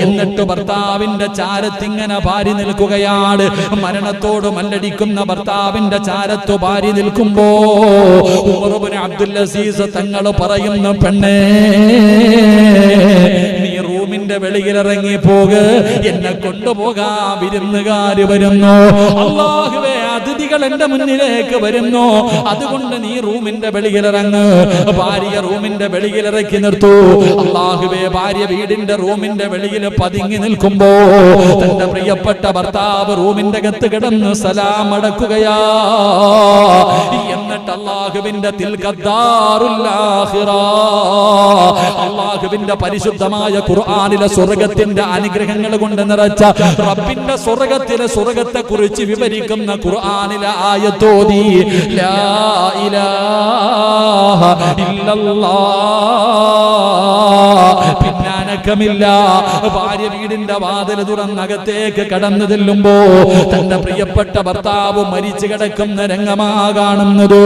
എന്നിട്ട് ഭർത്താവിന്റെ ചാരത്തിങ്ങനെ ഭാര്യ നിൽക്കുകയാണ്. മരണത്തോട് മല്ലടിക്കുന്ന ഭർത്താവിന്റെ ചാരത്ത് ഭാര്യ നിൽക്കുമ്പോ ഉമർ ഇബ്നു അബ്ദുൽ അസീസ് തങ്ങൾ പറയുന്നു, പെണ്ണേ നീ റൂമിന്റെ വെളിയിലിറങ്ങി പോക, എന്നെ കൊണ്ടുപോകാ വിരുന്നുകാര് വരുന്നു. അല്ലാഹുവേ, അതിഥികൾ എന്റെ മുന്നിലേക്ക് വരുന്നു, അതുകൊണ്ട് നീ റൂമിന്റെ വെളിയിലിറങ്ങ്. ഭാര്യ റൂമിന്റെ വെളിയിലിറക്കി നിർത്തൂ. അല്ലാഹുവേ, ഭാര്യ വീടിന്റെ റൂമിന്റെ വെളിയിൽ പതുങ്ങി നിൽക്കുമ്പോ തന്റെ പ്രിയപ്പെട്ട ഭർത്താവ് റൂമിന്റെ അകത്ത് കിടന്ന് സലാം അടക്കുകയാ. എന്നിട്ട് അല്ലാഹുവിന്റെ തിൽഖദ്ദാറുൽ ആഖിറ, അല്ലാഹുവിന്റെ പരിശുദ്ധമായ ഖുർആനിലെ സ്വർഗ്ഗത്തിന്റെ അനുഗ്രഹങ്ങൾ കൊണ്ട് നിറച്ച റബ്ബിന്റെ സ്വർഗ്ഗത്തെ കുറിച്ച് വിവരിക്കുന്ന ഖുർആനിലെ ആയത്തോതി ലാ ഇലാഹ ഇല്ലല്ലാഹ്. പിന്നാനക്കമില്ല. ഭാര്യ വീടിന്റെ വാതിൽ തുറന്നകത്തേക്ക് കടന്നു ചെല്ലുമ്പോ തന്റെ പ്രിയപ്പെട്ട ഭർത്താവ് മരിച്ചു കിടക്കുന്ന രംഗമാ കാണുന്നത്.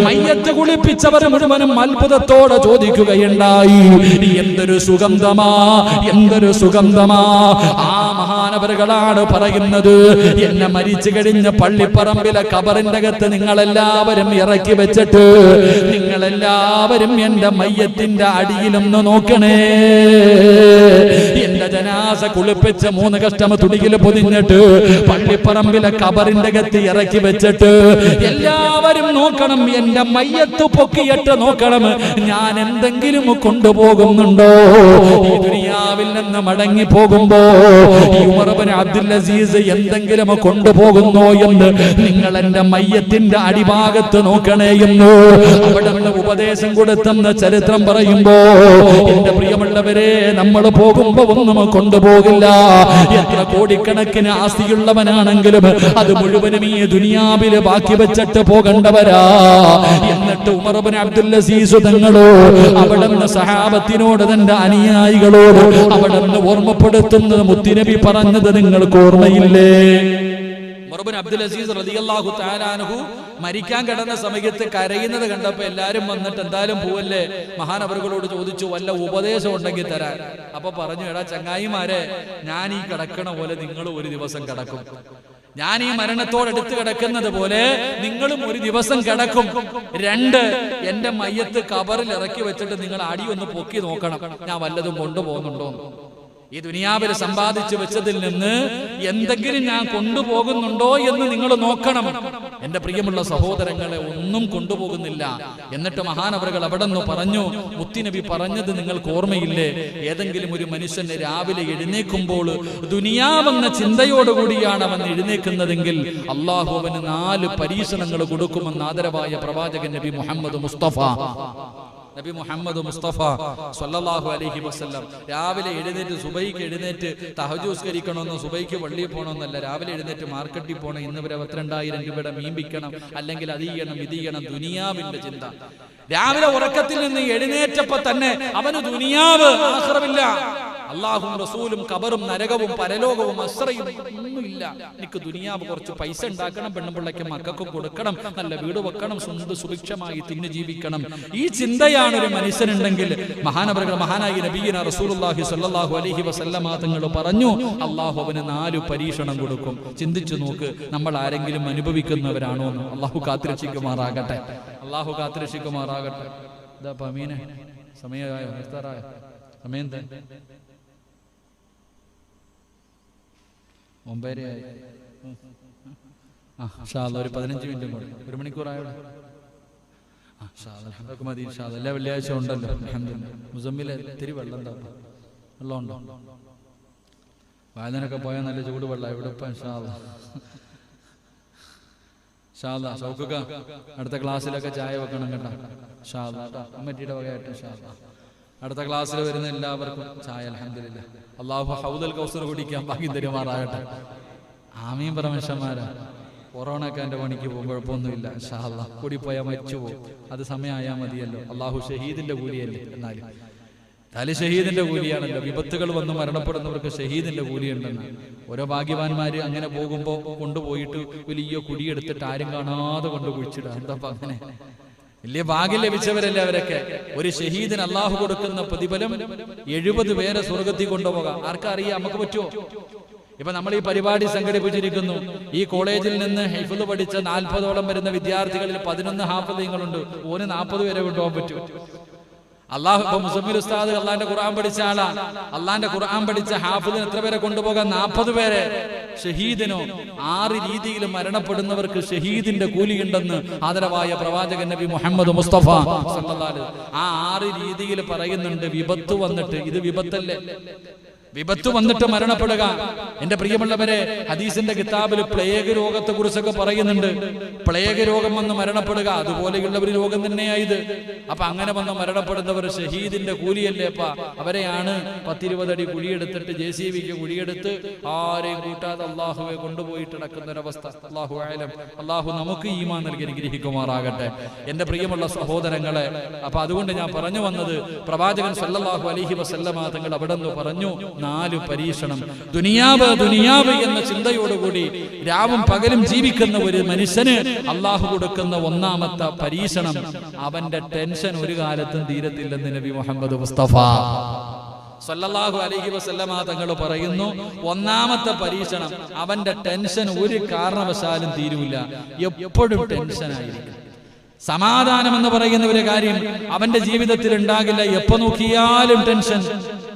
മയ്യത്ത് കുളിപ്പിച്ചവർ മുഴുവനും അത്ഭുതത്തോടെ ചോദിക്കുകയുണ്ടായി, എന്തൊരു സുഗന്ധമാ, എന്തൊരു സുഗന്ധമാ. ആ മഹാനവറുകളാണ് പറയുന്നത്, എന്നെ മരിച്ചു കഴിഞ്ഞ പള്ളിപ്പറമ്പിലെ കബറിന്റെ അകത്ത് നിങ്ങളെല്ലാവരും ഇറക്കി വെച്ചിട്ട് നിങ്ങളെല്ലാവരും എന്റെ മയ്യത്തിന്റെ അടിയിലൊന്ന് നോക്കണേ. എന്റെ ജനാസ കുളിപ്പിച്ച് 3 കഷ്ടം തുണിയിൽ പൊതിഞ്ഞിട്ട് പള്ളിപ്പറമ്പിലെ കബറിന്റെ അകത്ത് ഇറക്കി വെച്ചിട്ട് എല്ലാവരും നോക്കണം, എന്റെ മയ്യത്ത് പൊക്കിയിട്ട് നോക്കണം, ഞാൻ എന്തെങ്കിലും കൊണ്ടുപോകുന്നുണ്ടോ. ഈ ദുനിയാവിൽ നിന്ന് മടങ്ങി പോകുമ്പോ ഈ ഉമർ ഇബ്നു അബ്ദുൽ അസീസ് എന്തെങ്കിലും കൊണ്ടുപോകുന്നോ എന്ന് നിങ്ങൾ എന്റെ മയ്യത്തിന്റെ അടിഭാഗത്ത് നോക്കണേ എന്ന് അവിടെ നിന്ന് ഉപദേശം കൊടുത്തെന്ന് ചരിത്രം പറയുമ്പോ എന്റെ പ്രിയമുള്ളവരെ, നമ്മൾ പോകുമ്പോ ഒന്നും കൊണ്ടുപോകില്ല. എത്ര കോടിക്കണക്കിന് ആസ്തിയുള്ളവനാണെങ്കിലും അത് മുഴുവനും ഈ ദുനിയാവില് ബാക്കി വെച്ചിട്ട് പോകേണ്ടവരാ. എന്നിട്ട് ഉമർ ഇബ്നു അബ്ദുൽ അസീസ് തങ്ങളോ അവിടെ നിന്ന് സഹാബത്തിനോട് തന്റെ അനുയായികളോട് അവിടെ നിന്ന് ഓർമ്മപ്പെടുത്തുന്നത് മുത്തുനബി പറഞ്ഞത് നിങ്ങൾക്ക് ഓർമ്മയില്ലേ? ഉമർ ഇബ്നു അബ്ദുൽ അസീസ് റളിയല്ലാഹു തആല അൻഹു മരിക്കാൻ കിടന്ന സമയത്ത് കരയുന്നത് കണ്ടപ്പോ എല്ലാരും വന്നിട്ട് എന്തായാലും പോവല്ലേ, മഹാനവറുകളോട് ചോദിച്ചു, വല്ല ഉപദേശം ഉണ്ടെങ്കിൽ തരാൻ. അപ്പൊ പറഞ്ഞു, എടാ ചങ്ങായിമാരെ, ഞാൻ ഈ കിടക്കണ പോലെ നിങ്ങൾ ഒരു ദിവസം കിടക്കും. ഞാൻ ഈ മരണത്തോടടുത്ത് കിടക്കുന്നത് പോലെ നിങ്ങളും ഒരു ദിവസം കിടക്കും. 2, എന്റെ മയ്യത്ത് കബറിൽ ഇറക്കി വെച്ചിട്ട് നിങ്ങൾ അടി ഒന്ന് പൊക്കി നോക്കണം, ഞാൻ വല്ലതും കൊണ്ടുപോകുന്നുണ്ടോ. ഈ ദുനിയാവിൽ സമ്പാദിച്ചു വെച്ചതിൽ നിന്ന് എന്തെങ്കിലും ഞാൻ കൊണ്ടുപോകുന്നുണ്ടോ എന്ന് നിങ്ങൾ നോക്കണം. എന്റെ പ്രിയമുള്ള സഹോദരങ്ങളെ, ഒന്നും കൊണ്ടുപോകുന്നില്ല. എന്നിട്ട് മഹാനവറുകൾ അവിടെ നിന്ന് പറഞ്ഞു, മുത്തുനബി പറഞ്ഞത് നിങ്ങൾക്ക് ഓർമ്മയില്ലേ? ഏതെങ്കിലും ഒരു മനുഷ്യന് രാവിലെ എഴുന്നേൽക്കുമ്പോൾ ദുനിയാവെന്ന ചിന്തയോടുകൂടിയാണ് അവൻ എഴുന്നേൽക്കുന്നതെങ്കിൽ അള്ളാഹു അവന് 4 പരീക്ഷണങ്ങൾ കൊടുക്കുമെന്ന് ആദരവായ പ്രവാചകൻ നബി മുഹമ്മദ് മുസ്തഫ നബി മുഹമ്മദ് മുസ്തഫ സ്വല്ലല്ലാഹു അലൈഹി വസല്ലം രാവിലെ എഴുന്നേറ്റ് സുബൈക്ക് എഴുന്നേറ്റ് തഹജ്ജുദ് നിസ്കരിക്കണമെന്ന്, സുബൈക്ക് പള്ളിയിൽ പോകണമെന്നല്ല, രാവിലെ എഴുന്നേറ്റ് മാർക്കറ്റിൽ പോകണം, ഇന്ന് വരെ 32,000 രൂപയുടെ മീൻ വിൽക്കണം, അല്ലെങ്കിൽ അത് ചെയ്യണം ഇത് ചെയ്യണം, ദുനിയാവിന്റെ ചിന്ത. രാവിലെ ഉറക്കത്തിൽ നിന്ന് എഴുന്നേറ്റപ്പോ തന്നെ അവന് ദുനിയാവ് ആഖിറമില്ല. അല്ലാഹും റസൂലും ഖബറും നരകവും പരലോകവും അസ്റയും ഒന്നുമില്ല. എനിക്ക് ദുനിയാവ് കുറച്ച് പൈസ ഉണ്ടാക്കണം, പെണ്ണുപിള്ളയ്ക്ക് മക്കൾക്ക് കൊടുക്കണം, നല്ല വീട് വെക്കണം, സുഭിക്ഷമായി തിന്നു ജീവിക്കണം. ഈ ചിന്തയാണ് ഒരു മനുഷ്യനുണ്ടെങ്കിൽ മഹാനായ നബിയിന റസൂലുള്ളാഹി സ്വല്ലല്ലാഹു അലൈഹി വസല്ലമ തങ്ങൾ പറഞ്ഞു, അല്ലാഹു അവന് 4 പരീക്ഷണം കൊടുക്കും. ചിന്തിച്ചു നോക്ക്, നമ്മൾ ആരെങ്കിലും അനുഭവിക്കുന്നവരാണോ എന്ന്. അല്ലാഹു കാത്തിരക്ഷിക്കുമാറാകട്ടെ, അല്ലാഹു കാത്തിരക്ഷിക്കുമാറാകട്ടെ. ഇതാ പമീനെ സമയമായോ? നിർത്താറായോ? സമയം തന്നെ 9:30 ആയി. ഒരു 15 മിനിറ്റും കൂടെ, 1 മണിക്കൂറായോ? മതി. എല്ലാ വെള്ളിയാഴ്ച ഉണ്ടല്ലോ അൽഹംദുലില്ലാഹ്. മുസമ്മിലെ ഇത്തിരി വെള്ളം ഉണ്ടോ? വായനൊക്കെ പോയാൽ നല്ല ചൂട് വെള്ളം ഇവിടെ ഇപ്പം. ഷൗക്കുക അടുത്ത ക്ലാസ്സിലൊക്കെ ചായ വെക്കണം കേട്ടോ. അമ്മറ്റിയുടെ വകയായിട്ട് അടുത്ത ക്ലാസ്സിൽ വരുന്ന എല്ലാവർക്കും ചായ അൽഹംദുലില്ലാഹ്. അല്ലാഹു ഹൗദുൽ കൗസർ കുടിക്കാൻ ഭാഗ്യം തരുമാറാകട്ടെ. ആമീൻ പരമേശ്വരന്മാരാ. കൊറോണയൊക്കെ എൻ്റെ പണിക്ക് പോകും, കുഴപ്പമൊന്നുമില്ല. ഇൻഷാ അല്ലാഹ് കൂടി പോയാൽ മരിച്ചു പോകും, അത് സമയമായാൽ മതിയല്ലോ. അല്ലാഹു ഷഹീദിന്റെ കൂലിയല്ലേ. എന്നാലും ഷഹീദിന്റെ കൂലിയാണല്ലോ. വിപത്തുകൾ വന്ന് മരണപ്പെടുന്നവർക്ക് ഷഹീദിന്റെ കൂലിയുണ്ടെന്ന്. ഓരോ ഭാഗ്യവാന്മാര് അങ്ങനെ പോകുമ്പോൾ കൊണ്ടുപോയിട്ട് വലിയ കുടിയെടുത്തിട്ട് ആരും കാണാതെ കൊണ്ട് കുഴിച്ചിടുക. എന്താ അങ്ങനെ വലിയ ഭാഗ്യം ലഭിച്ചവരല്ലേ അവരൊക്കെ. ഒരു ഷഹീദിന് അല്ലാഹു കൊടുക്കുന്ന പ്രതിഫലം 70 പേരെ സ്വർഗത്തിൽ കൊണ്ടുപോകാം. ആർക്കറിയാം? നമുക്ക് പറ്റുമോ? ഇപ്പൊ നമ്മൾ ഈ പരിപാടി സംഘടിപ്പിച്ചിരിക്കുന്നു. ഈ കോളേജിൽ നിന്ന് ഹിഫ്ള് പഠിച്ച 40ഓളം വരുന്ന വിദ്യാർത്ഥികളിൽ 11 ഹാഫിളുകളുണ്ട്. ഓന് 40 പേരെ കൊണ്ടുപോകാൻ പറ്റും. അള്ളാഹു ഇപ്പൊ മുസമ്മിൽ ഉസ്താദ് അള്ളാന്റെ ഖുർആൻ പഠിച്ച ആളാണ്. അള്ളാന്റെ ഖുർആൻ പഠിച്ച ഹാഫിളിന് എത്ര പേരെ കൊണ്ടുപോകാൻ? 40 പേരെ. ഷഹീദിനോ 6 രീതിയിൽ മരണപ്പെടുന്നവർക്ക് ഷഹീദിന്റെ കൂലിയുണ്ടെന്ന് ആദരവായ പ്രവാചകൻ നബി മുഹമ്മദ് മുസ്തഫ സല്ലല്ലാഹു അലൈഹി വസല്ലം ആ 6 രീതിയിൽ പറയുന്നുണ്ട്. വിപത്ത് വന്നിട്ട്, ഇത് വിപത്തല്ലേ, വിപത്ത് വന്നിട്ട് മരണപ്പെടുക. എന്റെ പ്രിയമുള്ളവരെ, ഹദീസിന്റെ കിതാബിൽ പ്ലേഗ് രോഗത്തെ കുറിച്ചൊക്കെ പറയുന്നുണ്ട്. പ്ലേഗ് രോഗം വന്ന് മരണപ്പെടുക, അതുപോലെയുള്ള ഒരു രോഗം തന്നെയായത്. അപ്പൊ അങ്ങനെ വന്ന് മരണപ്പെടുന്നവർ ഷഹീദിന്റെ കൂലിയല്ലേ. അപ്പ അവരെയാണ് 10-20 അടി കുഴിയെടുത്തിട്ട് JCBക്ക് കുഴിയെടുത്ത് ആരെയും കൂട്ടാതെ അള്ളാഹുവെ കൊണ്ടുപോയിട്ട് നടക്കുന്നൊരവസ്ഥ. അള്ളാഹു ആലം. അള്ളാഹു നമുക്ക് ഈമാൻ നൽകി അനുഗ്രഹിക്കുമാറാകട്ടെ. എന്റെ പ്രിയമുള്ള സഹോദരങ്ങളെ, അപ്പൊ അതുകൊണ്ട് ഞാൻ പറഞ്ഞു വന്നത്, പ്രവാചകൻ സല്ലല്ലാഹു അലൈഹി വസല്ലമ തങ്ങൾ അവിടെ നിന്ന് പറഞ്ഞു, 4 പരീക്ഷണം. ദുനിയാവ് എന്ന ചിന്തയോടുകൂടി രാവും പകലും ജീവിക്കുന്ന ഒരു മനുഷ്യന് അള്ളാഹു കൊടുക്കുന്ന 1ാമത്തെ പരീക്ഷണം, അവന്റെ ടെൻഷൻ ഒരു കാലത്തും തീരത്തില്ലെന്ന് നബി മുഹമ്മദ് മുസ്തഫ സല്ലല്ലാഹു അലൈഹി വസല്ലമ തങ്ങൾ പറയുന്നു. 1ാമത്തെ പരീക്ഷണം, അവന്റെ ടെൻഷൻ ഒരു കാരണവശാലും തീരൂല. എപ്പോഴും ടെൻഷനായിരിക്കും. സമാധാനം എന്ന് പറയുന്ന ഒരു കാര്യം അവന്റെ ജീവിതത്തിൽ ഉണ്ടാകില്ല. എപ്പോ നോക്കിയാലും ടെൻഷൻ.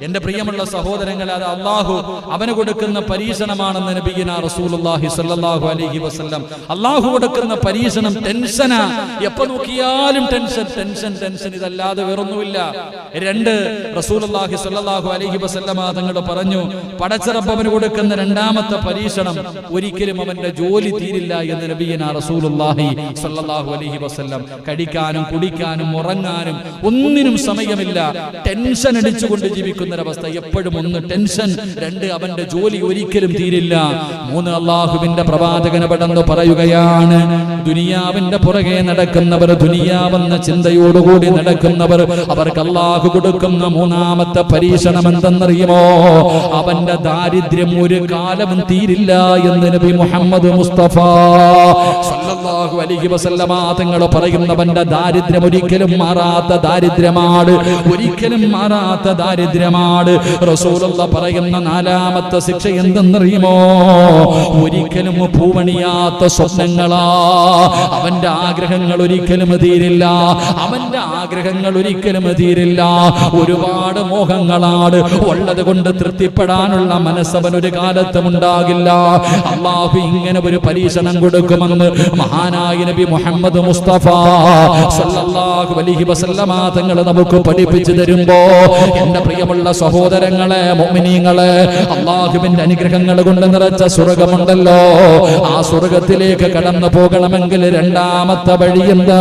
എന്റെ പ്രിയമുള്ള സഹോദരങ്ങളെ, അത് അള്ളാഹു അവന് കൊടുക്കുന്ന പരീക്ഷണമാണെന്ന് നബിയിന റസൂലുള്ളാഹി സ്വല്ലല്ലാഹു അലൈഹി വസല്ലം. അള്ളാഹു കൊടുക്കുന്ന പരീക്ഷണം ടെൻഷനാ. എപ്പോ നോക്കിയാലും ടെൻഷൻ, ഇതല്ലാതെ വേറൊന്നുമില്ല. 2, റസൂലുള്ളാഹി സ്വല്ലല്ലാഹു അലൈഹി വസല്ലം തങ്ങൾ പറഞ്ഞു, പടച്ച റബ്ബ് അവന് കൊടുക്കുന്ന 2ാമത്തെ പരീക്ഷണം, ഒരിക്കലും അവന്റെ ജോലി തീരില്ല എന്ന് നബിയിന റസൂലുള്ളാഹി സ്വല്ലല്ലാഹു അലൈഹി വസല്ലം. കഴിക്കാനും കുടിക്കാനും ഉറങ്ങാനും ഒന്നിനും സമയമില്ല. ടെൻഷൻ അടിച്ചുകൊണ്ട് ജീവിക്കുന്നൊരവസ്ഥ. എപ്പോഴും 1 ടെൻഷൻ, 2 അവന്റെ ജോലി ഒരിക്കലും തീരില്ല, 3 അള്ളാഹുവിന്റെ പ്രവാചകൻ പെട്ടെന്ന് പറയുകയാണ്, ദുനിയാവിന്റെ പുറകെ നടക്കുന്നവർ, ദുനിയാവെന്ന ചിന്തയോടുകൂടി നടക്കുന്നവർ, അവർക്ക് അള്ളാഹു കൊടുക്കുന്ന 3ാമത്തെ പരീക്ഷണം എന്തെന്നറിയുമോ? അവന്റെ ദാരിദ്ര്യം ഒരു കാലവും തീരില്ല എന്ന് നബി മുഹമ്മദ് മുസ്തഫ സല്ലല്ലാഹു അലൈഹി വസല്ലമ തങ്ങൾ പറയുന്നവന്റെ ദാരിദ്ര്യം ഒരിക്കലും മാറാത്ത ദാരിദ്ര്യമാണ്, ഒരിക്കലും മാറാത്ത ദാരിദ്ര്യമാണ്. റസൂലുള്ളാഹി പറയുന്ന 4ാമത്തെ ശിക്ഷ എന്തെന്നറിയുമോ? ഒരിക്കലും പൂവണിയാത്ത സ്വപ്നങ്ങളാ. അവന്റെ ആഗ്രഹങ്ങൾ ഒരിക്കലും തീരില്ല, അവന്റെ ആഗ്രഹങ്ങൾ ഒരിക്കലും തീരില്ല. ഒരുപാട് മോഹങ്ങളാണ് ഉള്ളത് കൊണ്ട് തൃപ്തിപ്പെടാനുള്ള മനസ്സവൻ ഒരു കാലത്തും ഉണ്ടാകില്ല. അള്ളാഹു ഇങ്ങനെ ഒരു പരീക്ഷണം കൊടുക്കുമെന്ന് മഹാനായ നബി മുഹമ്മദ് മുസ്തഫ സല്ലല്ലാഹു അലൈഹി വസല്ലമ തങ്ങൾ നമുക്ക് പഠിപ്പിച്ചു തരുമ്പോ, എന്റെ പ്രിയമുള്ള പ്രിയമുള്ള സഹോദരങ്ങളെ, മുഅ്മിനീങ്ങളെ, അല്ലാഹുവിന്റെ അനുഗ്രഹങ്ങൾ കൊണ്ട് നിറച്ച സ്വർഗ്ഗമുണ്ടല്ലോ. ആ സ്വർഗ്ഗത്തിലേക്ക് കടന്നു പോകണമെങ്കിൽ രണ്ടാമത്തെ വഴി എന്താ?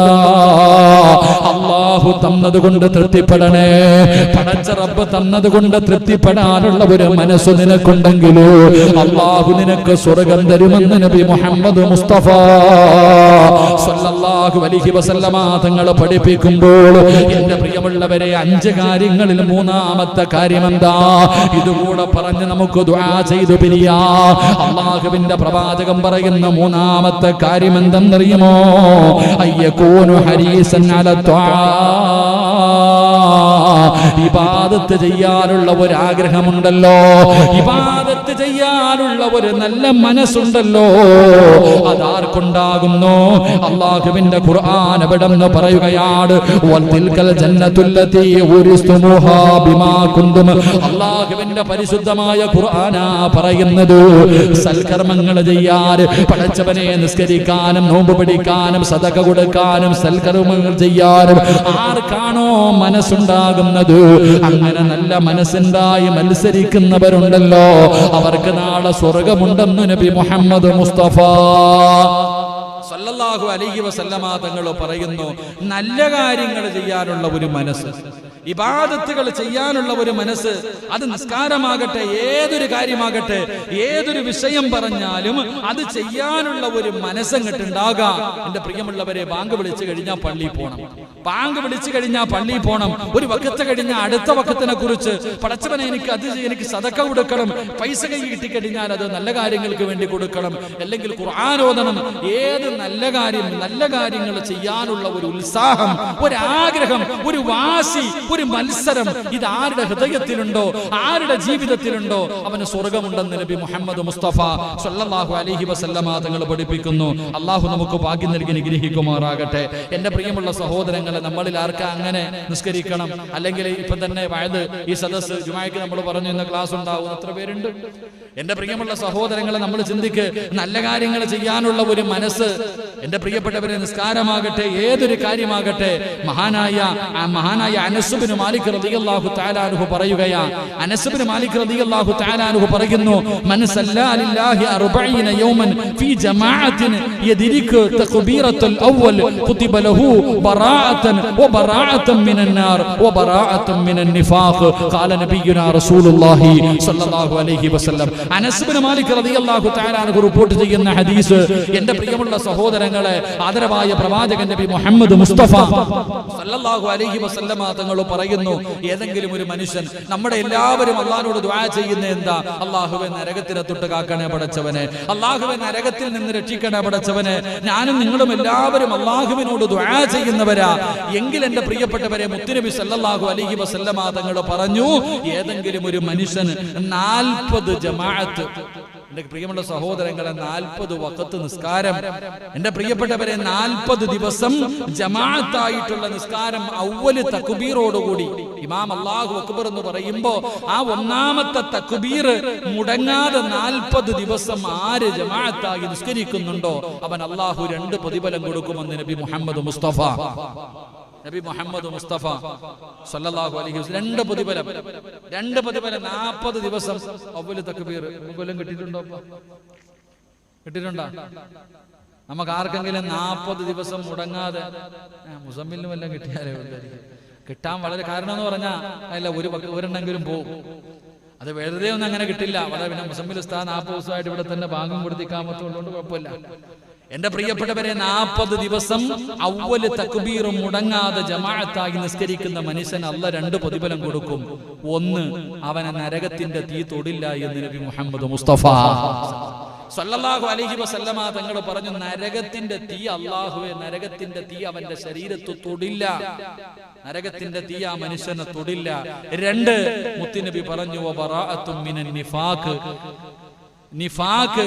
അല്ലാഹു തന്നതുകൊണ്ട് തൃപ്തിപ്പെടണേ. പടച്ച റബ്ബ് തന്നതുകൊണ്ട് തൃപ്തിപ്പെടാനുള്ള ഒരു മനസ്സ് നിനക്കുണ്ടെങ്കിൽ അല്ലാഹു നിനക്ക് സ്വർഗ്ഗം തരുമെന്ന് നബി മുഹമ്മദ് മുസ്തഫ സല്ലല്ലാഹു അലൈഹി വസല്ലമ തങ്ങൾ പഠിപ്പിക്കുമ്പോൾ എന്റെ പ്രിയമുള്ളവരെ, 5 കാര്യങ്ങളിൽ മൂന്നാമത്തെ കാര്യം എന്താ? ഇതുകൂടെ പറഞ്ഞ് നമുക്ക് ദുആ ചെയ്തു പിരിയാ. അല്ലാഹുവിന്റെ പ്രവാചകൻ പറയുന്ന മൂന്നാമത്തെ കാര്യം എന്തെന്നറിയുമോ? അയ്യകൂനു ഹരീസൻ അലാ ത്വാ. ഇബാദത്ത് ചെയ്യാനുള്ള ഒരു ആഗ്രഹമുണ്ടല്ലോ, ഇബാദത്ത് ചെയ്യാനുള്ള ഒരു നല്ല മനസ്സുണ്ടല്ലോ, അതാർക്കുണ്ടാകുന്നു? അല്ലാഹുവിന്റെ ഖുർആൻ എവിടെന്ന് പറയുകയാണ്, വൽതിൽകൽ ജന്നത്തുല്ലതി ഉരിസ്തുമുഹാ ബിമാ കുന്തും. അല്ലാഹുവിന്റെ പരിശുദ്ധമായ ഖുർആനാ പറയുന്നത്, സൽക്കർമ്മങ്ങൾ ചെയ്യാൻ, പടച്ചവനെ നിസ്കരിക്കാനും നോമ്പ് പിടിക്കാനും സദഖ കൊടുക്കാനും സൽക്കർമ്മങ്ങൾ ചെയ്യാനും ആർക്കാണോ മനസ്സുണ്ടാകുന്നത്, അങ്ങനെ നല്ല മനസ്സുണ്ടായി മത്സരിക്കുന്നവരുണ്ടല്ലോ, അവർക്ക് നാളെ സ്വർഗ്ഗമുണ്ടെന്ന് നബി മുഹമ്മദ് മുസ്തഫ സല്ലല്ലാഹു അലൈഹി വസല്ലമ തങ്ങൾ പറയുന്നു. നല്ല കാര്യങ്ങൾ ചെയ്യാനുള്ള ഒരു മനസ്സ്, ഇബാദത്തുകൾ ചെയ്യാനുള്ള ഒരു മനസ്സ്, അത് നിസ്കാരമാകട്ടെ, ഏതൊരു കാര്യമാകട്ടെ, ഏതൊരു വിഷയം പറഞ്ഞാലും അത് ചെയ്യാനുള്ള ഒരു മനസ്സങ്ങട്ടുണ്ടാകാം. എന്റെ പ്രിയമുള്ളവരെ, ബാങ്ക് വിളിച്ചു കഴിഞ്ഞാൽ പള്ളിയിൽ പോകണം, ബാങ്ക് വിളിച്ചു കഴിഞ്ഞാൽ പള്ളിയിൽ പോകണം. ഒരു വക്കത്ത് കഴിഞ്ഞാൽ അടുത്ത വക്കത്തിനെ കുറിച്ച്, പടച്ചവനെ എനിക്ക് സദഖ കൊടുക്കണം, പൈസ കൈ കിട്ടിക്കഴിഞ്ഞാൽ അത് നല്ല കാര്യങ്ങൾക്ക് വേണ്ടി കൊടുക്കണം, അല്ലെങ്കിൽ ഖുർആൻ ഓതണം. ഏത് നല്ല കാര്യങ്ങൾ ചെയ്യാനുള്ള ഒരു ഉത്സാഹം, ഒരു ആഗ്രഹം, ഒരു വാശി, ഒരു മത്സരം, ഇത് ആരുടെ ഹൃദയത്തിലുണ്ടോ, ആരുടെ ജീവിതത്തിലുണ്ടോ, അവന് സ്വർഗ്ഗമുണ്ടെന്ന് നബി മുഹമ്മദ് മുസ്തഫ സല്ലല്ലാഹു അലൈഹി വസല്ലമ തങ്ങൾ പഠിപ്പിക്കുന്നു. അല്ലാഹു നമുക്ക് ഭാഗ്യം നൽകി അനുഗ്രഹിക്കുമാറാകട്ടെ. എന്റെ പ്രിയമുള്ള സഹോദരങ്ങളെ, നമ്മളിൽ ആർക്കാ അങ്ങനെ നിസ്കരിക്കണം, അല്ലെങ്കിൽ ഇപ്പൊ തന്നെ വയത് ഈ സദസ്സ് ജുമായ്ക്ക് നമ്മൾ പറഞ്ഞു ഇന്ന് ക്ലാസ് ഉണ്ടാവും, എത്ര പേരുണ്ട്? എന്റെ പ്രിയമുള്ള സഹോദരങ്ങളെ, നമ്മൾ ചിന്തിക്ക്, നല്ല കാര്യങ്ങൾ ചെയ്യാനുള്ള ഒരു മനസ്സ്. എന്റെ പ്രിയപ്പെട്ടവരെ, നിസ്കാരമാകട്ടെ, ഏതൊരു കാര്യമാകട്ടെ, മഹാനായ അനസ് ഇബ്നു മാലിക് റളിയല്ലാഹു തആല അൻഹു പറയുകയാ, അനസ് ഇബ്നു മാലിക് റളിയല്ലാഹു തആല അൻഹു പറയുന്നു, മൻ സല്ലാ ലില്ലാഹി 40 യൗമൻ ഫീ ജമാഅത്തിൻ യദ്രികു തക്ബീറത്തുൽ അവ്വൽ കുതിബ ലഹു ബറാഅതൻ വബറാഅതൻ മിനൻ നാർ വബറാഅതൻ മിനൻ നിഫാഖ് ഖാല നബിയുനാ റസൂലുള്ളാഹി സ്വല്ലല്ലാഹു അലൈഹി വസല്ലം. അനസ് ഇബ്നു മാലിക് റളിയല്ലാഹു തആല അൻഹു റിപ്പോർട്ട് ചെയ്യുന്ന ഹദീസ്, എന്റെ പ്രിയമുള്ള സഹോദരങ്ങളെ, ആദരവായ പ്രവാചകൻ നബി മുഹമ്മദ് മുസ്തഫ സല്ലല്ലാഹു അലൈഹി വസല്ലമ തങ്ങൾ പറയുന്നു, ഏതെങ്കിലും ഒരു മനുഷ്യൻ, നമ്മുടെ എല്ലാവരും അല്ലാഹുവോട് ദുആ ചെയ്യുന്ന എന്താ? അല്ലാഹുവേ നരകത്തിനെ തൊട്ട് കാക്കണേ പടച്ചവനെ, അല്ലാഹുവേ നരകത്തിൽ നിന്ന് രക്ഷിക്കണേ പടച്ചവനെ. ഞാനും നിങ്ങളും എല്ലാവരും അല്ലാഹുവിനോട് ദുആ ചെയ്യുന്നവരാ. എങ്കിൽ എന്റെ പ്രിയപ്പെട്ടവരെ, മുത്തുനബി സല്ലല്ലാഹു അലൈഹി വസല്ലമ തങ്ങൾ പറഞ്ഞു, ഏതെങ്കിലും ഒരു മനുഷ്യൻ 40 ജമാഅത്ത്, എന്റെ പ്രിയമുള്ള സഹോദരങ്ങളെ, 40 വഖത്ത് നിസ്കാരം, എന്റെ പ്രിയപ്പെട്ടവരെ, 40 ദിവസം ജമാഅത്തായിട്ടുള്ള നിസ്കാരം, അവ്വല് തക്ബീറോടുകൂടി ഇമാം അല്ലാഹു അക്ബർ എന്ന് പറയുമ്പോ ആ ഒന്നാമത്തെ തക്ബീർ മുടങ്ങാതെ 40 ദിവസം ആര് ജമാഅത്തായി നിസ്കരിക്കുന്നുണ്ടോ, അവൻ അല്ലാഹു 2 പ്രതിഫലം കൊടുക്കുമെന്ന് നബി മുഹമ്മദ് മുസ്തഫ സല്ലല്ലാഹു അലൈഹി വസല്ലം. 2 പ്രതിഫലം 40 ദിവസം അവ്വല് തക്ബീർ. കൊല്ലം കിട്ടിയിട്ടുണ്ടോ? നമുക്ക് ആർക്കെങ്കിലും 40 ദിവസം മുടങ്ങാതെ, മുസമ്മിലിനും എല്ലാം കിട്ടിയാലേ കിട്ടാൻ വളരെ കാരണം എന്ന് പറഞ്ഞാൽ അല്ല, ഒരെണ്ണെങ്കിലും പോകും. അത് വെറുതെ ഒന്നും അങ്ങനെ കിട്ടില്ല. വളരെ പിന്നെ മുസമ്മിൽ ഉസ്താദ് 40 ദിവസമായിട്ട് ഇവിടെ തന്നെ ഭാഗം കൊടുത്തിക്കാമത്തുള്ളതുകൊണ്ട് കുഴപ്പമില്ല. എന്റെ പ്രിയപ്പെട്ടവരെ, 40 ദിവസം അവ്വല് തക്ബീർ മുടങ്ങാതെ ജമാഅത്തായി നിസ്കരിക്കുന്ന മനുഷ്യൻ അല്ലാഹ് 2 പ്രതിഫലം കൊടുക്കും. ഒന്ന്, അവനെ നരകത്തിന്റെ തീ തൊടില്ല എന്ന് നബി മുഹമ്മദ് മുസ്തഫ സല്ലല്ലാഹു അലൈഹി വസല്ലമ തങ്ങൾ പറഞ്ഞു, നരകത്തിന്റെ തീ, അല്ലാഹുവേ നരകത്തിന്റെ തീ അവന്റെ ശരീരത്ത് തൊടില്ല, നരകത്തിന്റെ തീ ആ മനുഷ്യനെ തൊടില്ല. 2, മുത്തുനബി പറഞ്ഞു, വബറാഅത്തും മിനൻ നിഫാഖ്, നിഫാഖ്,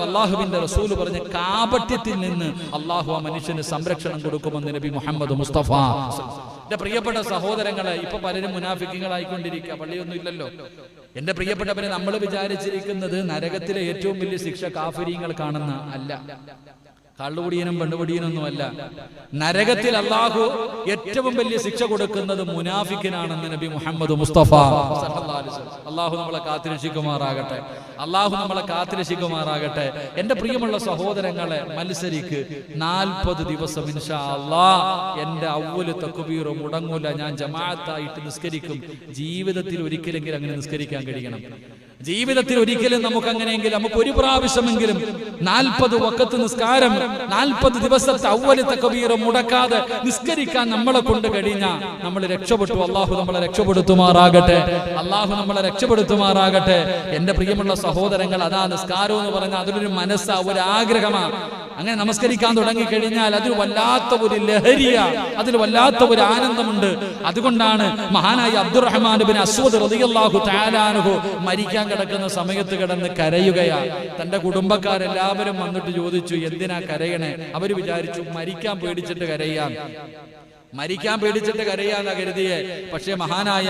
അല്ലാഹുവിന്റെ റസൂൽ പറഞ്ഞ കാപട്യത്തിൽ നിന്ന് അല്ലാഹു ആ മനുഷ്യന് സംരക്ഷണം കൊടുക്കുമെന്ന് നബി മുഹമ്മദ് മുസ്തഫ. എന്റെ പ്രിയപ്പെട്ട സഹോദരങ്ങളെ, ഇപ്പൊ പലരും മുനാഫിക്കുകളായിക്കൊണ്ടിരിക്കുക, പള്ളിയൊന്നും ഇല്ലല്ലോ. എന്റെ പ്രിയപ്പെട്ടവരെ, നമ്മൾ വിചാരിച്ചിരിക്കുന്നത് നരകത്തിലെ ഏറ്റവും വലിയ ശിക്ഷ കാഫിരീങ്ങൾ കാണുന്ന അല്ല. കള്ളുകുടിയനും പെണ്ണുകുടിയനൊന്നുമല്ല. നരകത്തിൽ അള്ളാഹു ഏറ്റവും വലിയ ശിക്ഷ കൊടുക്കുന്നത് മുനാഫിക്കിനാണെന്ന് നബി മുഹമ്മദ് മുസ്തഫ സല്ലല്ലാഹു അലൈഹി വസല്ലം. അള്ളാഹു നമ്മളെ കാത്തിരക്ഷിക്കുമാറാകട്ടെ. അള്ളാഹു നമ്മളെ കാത്തിരക്ഷിക്കുമാറാകട്ടെ. എന്റെ പ്രിയമുള്ള സഹോദരങ്ങളെ, മത്സരിക്ക് 40 ദിവസം ഇൻഷാ അല്ലാഹ്. എന്റെ അവ്വല് തക്ബീർ മുടങ്ങൂല. ഞാൻ ജമാഅത്തായിട്ട് നിസ്കരിക്കും. ജീവിതത്തിൽ ഒരിക്കലെങ്കിലും അങ്ങനെ നിസ്കരിക്കാൻ കഴിയണം. ജീവിതത്തിൽ ഒരിക്കലും നമുക്ക് അങ്ങനെയെങ്കിലും നമുക്ക് ഒരു പ്രാവശ്യമെങ്കിലും 40 വഖത്ത് നിസ്കാരം 40 ദിവസത്തെ അവ്വൽ തക്ബീർ മുടക്കാതെ നിസ്കരിക്കാൻ നമ്മളെ കൊണ്ട് കഴിഞ്ഞാൽ നമ്മൾ രക്ഷപ്പെട്ടു. അള്ളാഹു നമ്മളെ രക്ഷപ്പെടുത്തുമാറാകട്ടെ. അള്ളാഹു നമ്മളെ രക്ഷപ്പെടുത്തുമാറാകട്ടെ. എന്റെ പ്രിയമുള്ള സഹോദരങ്ങൾ, അതാ നിസ്കാരം എന്ന് പറഞ്ഞാൽ അതിലൊരു മനസ്സാ, ഒരു ആഗ്രഹമാണ്. അങ്ങനെ നമസ്കരിക്കാൻ തുടങ്ങിക്കഴിഞ്ഞാൽ അതിൽ വല്ലാത്ത ഒരു ലഹരിയ, അതിൽ വല്ലാത്ത ഒരു ആനന്ദമുണ്ട്. അതുകൊണ്ടാണ് മഹാനായ അബ്ദുറഹ്മാൻ ബിൻ അസ്വദ് റളിയല്ലാഹു തആല അൻഹു മരിക്കാൻ കിടക്കുന്ന സമയത്ത് കിടന്ന് കരയുകയാ. തന്റെ കുടുംബക്കാരെല്ലാവരും വന്നിട്ട് ചോദിച്ചു, എന്തിനാ കരയണേ? അവര് വിചാരിച്ചു മരിക്കാൻ പേടിച്ചിട്ട് കരയാം, മരിക്കാൻ പേടിച്ചിട്ട് കരയാന്നാ കരുതിയെ. പക്ഷേ മഹാനായ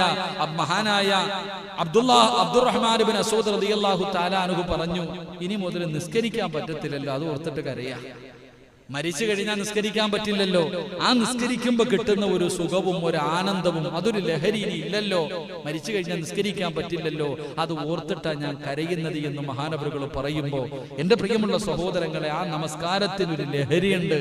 അബ്ദുറഹ്മാൻ ബിൻ അസ്വദ് റളിയല്ലാഹു തആല അൻഹു പറഞ്ഞു, ഇനി മുതൽ നിസ്കരിക്കാൻ പറ്റത്തില്ലല്ലോ, അത് ഓർത്തിട്ട് കരയാ. മരിച്ചു കഴിഞ്ഞാൽ നിസ്കരിക്കാൻ പറ്റില്ലല്ലോ. ആ നിസ്കരിക്കുമ്പോ കിട്ടുന്ന ഒരു സുഖവും ഒരു ആനന്ദവും അതൊരു ലഹരി ഇല്ലല്ലോ. മരിച്ചു കഴിഞ്ഞാൽ നിസ്കരിക്കാൻ പറ്റില്ലല്ലോ, അത് ഓർത്തിട്ടാ ഞാൻ കരയുന്നത് എന്ന് മഹാനവറുകൾ പറയുമ്പോ എന്റെ പ്രിയമുള്ള സഹോദരങ്ങളെ, ആ നമസ്കാരത്തിനൊരു ലഹരിയുണ്ട്.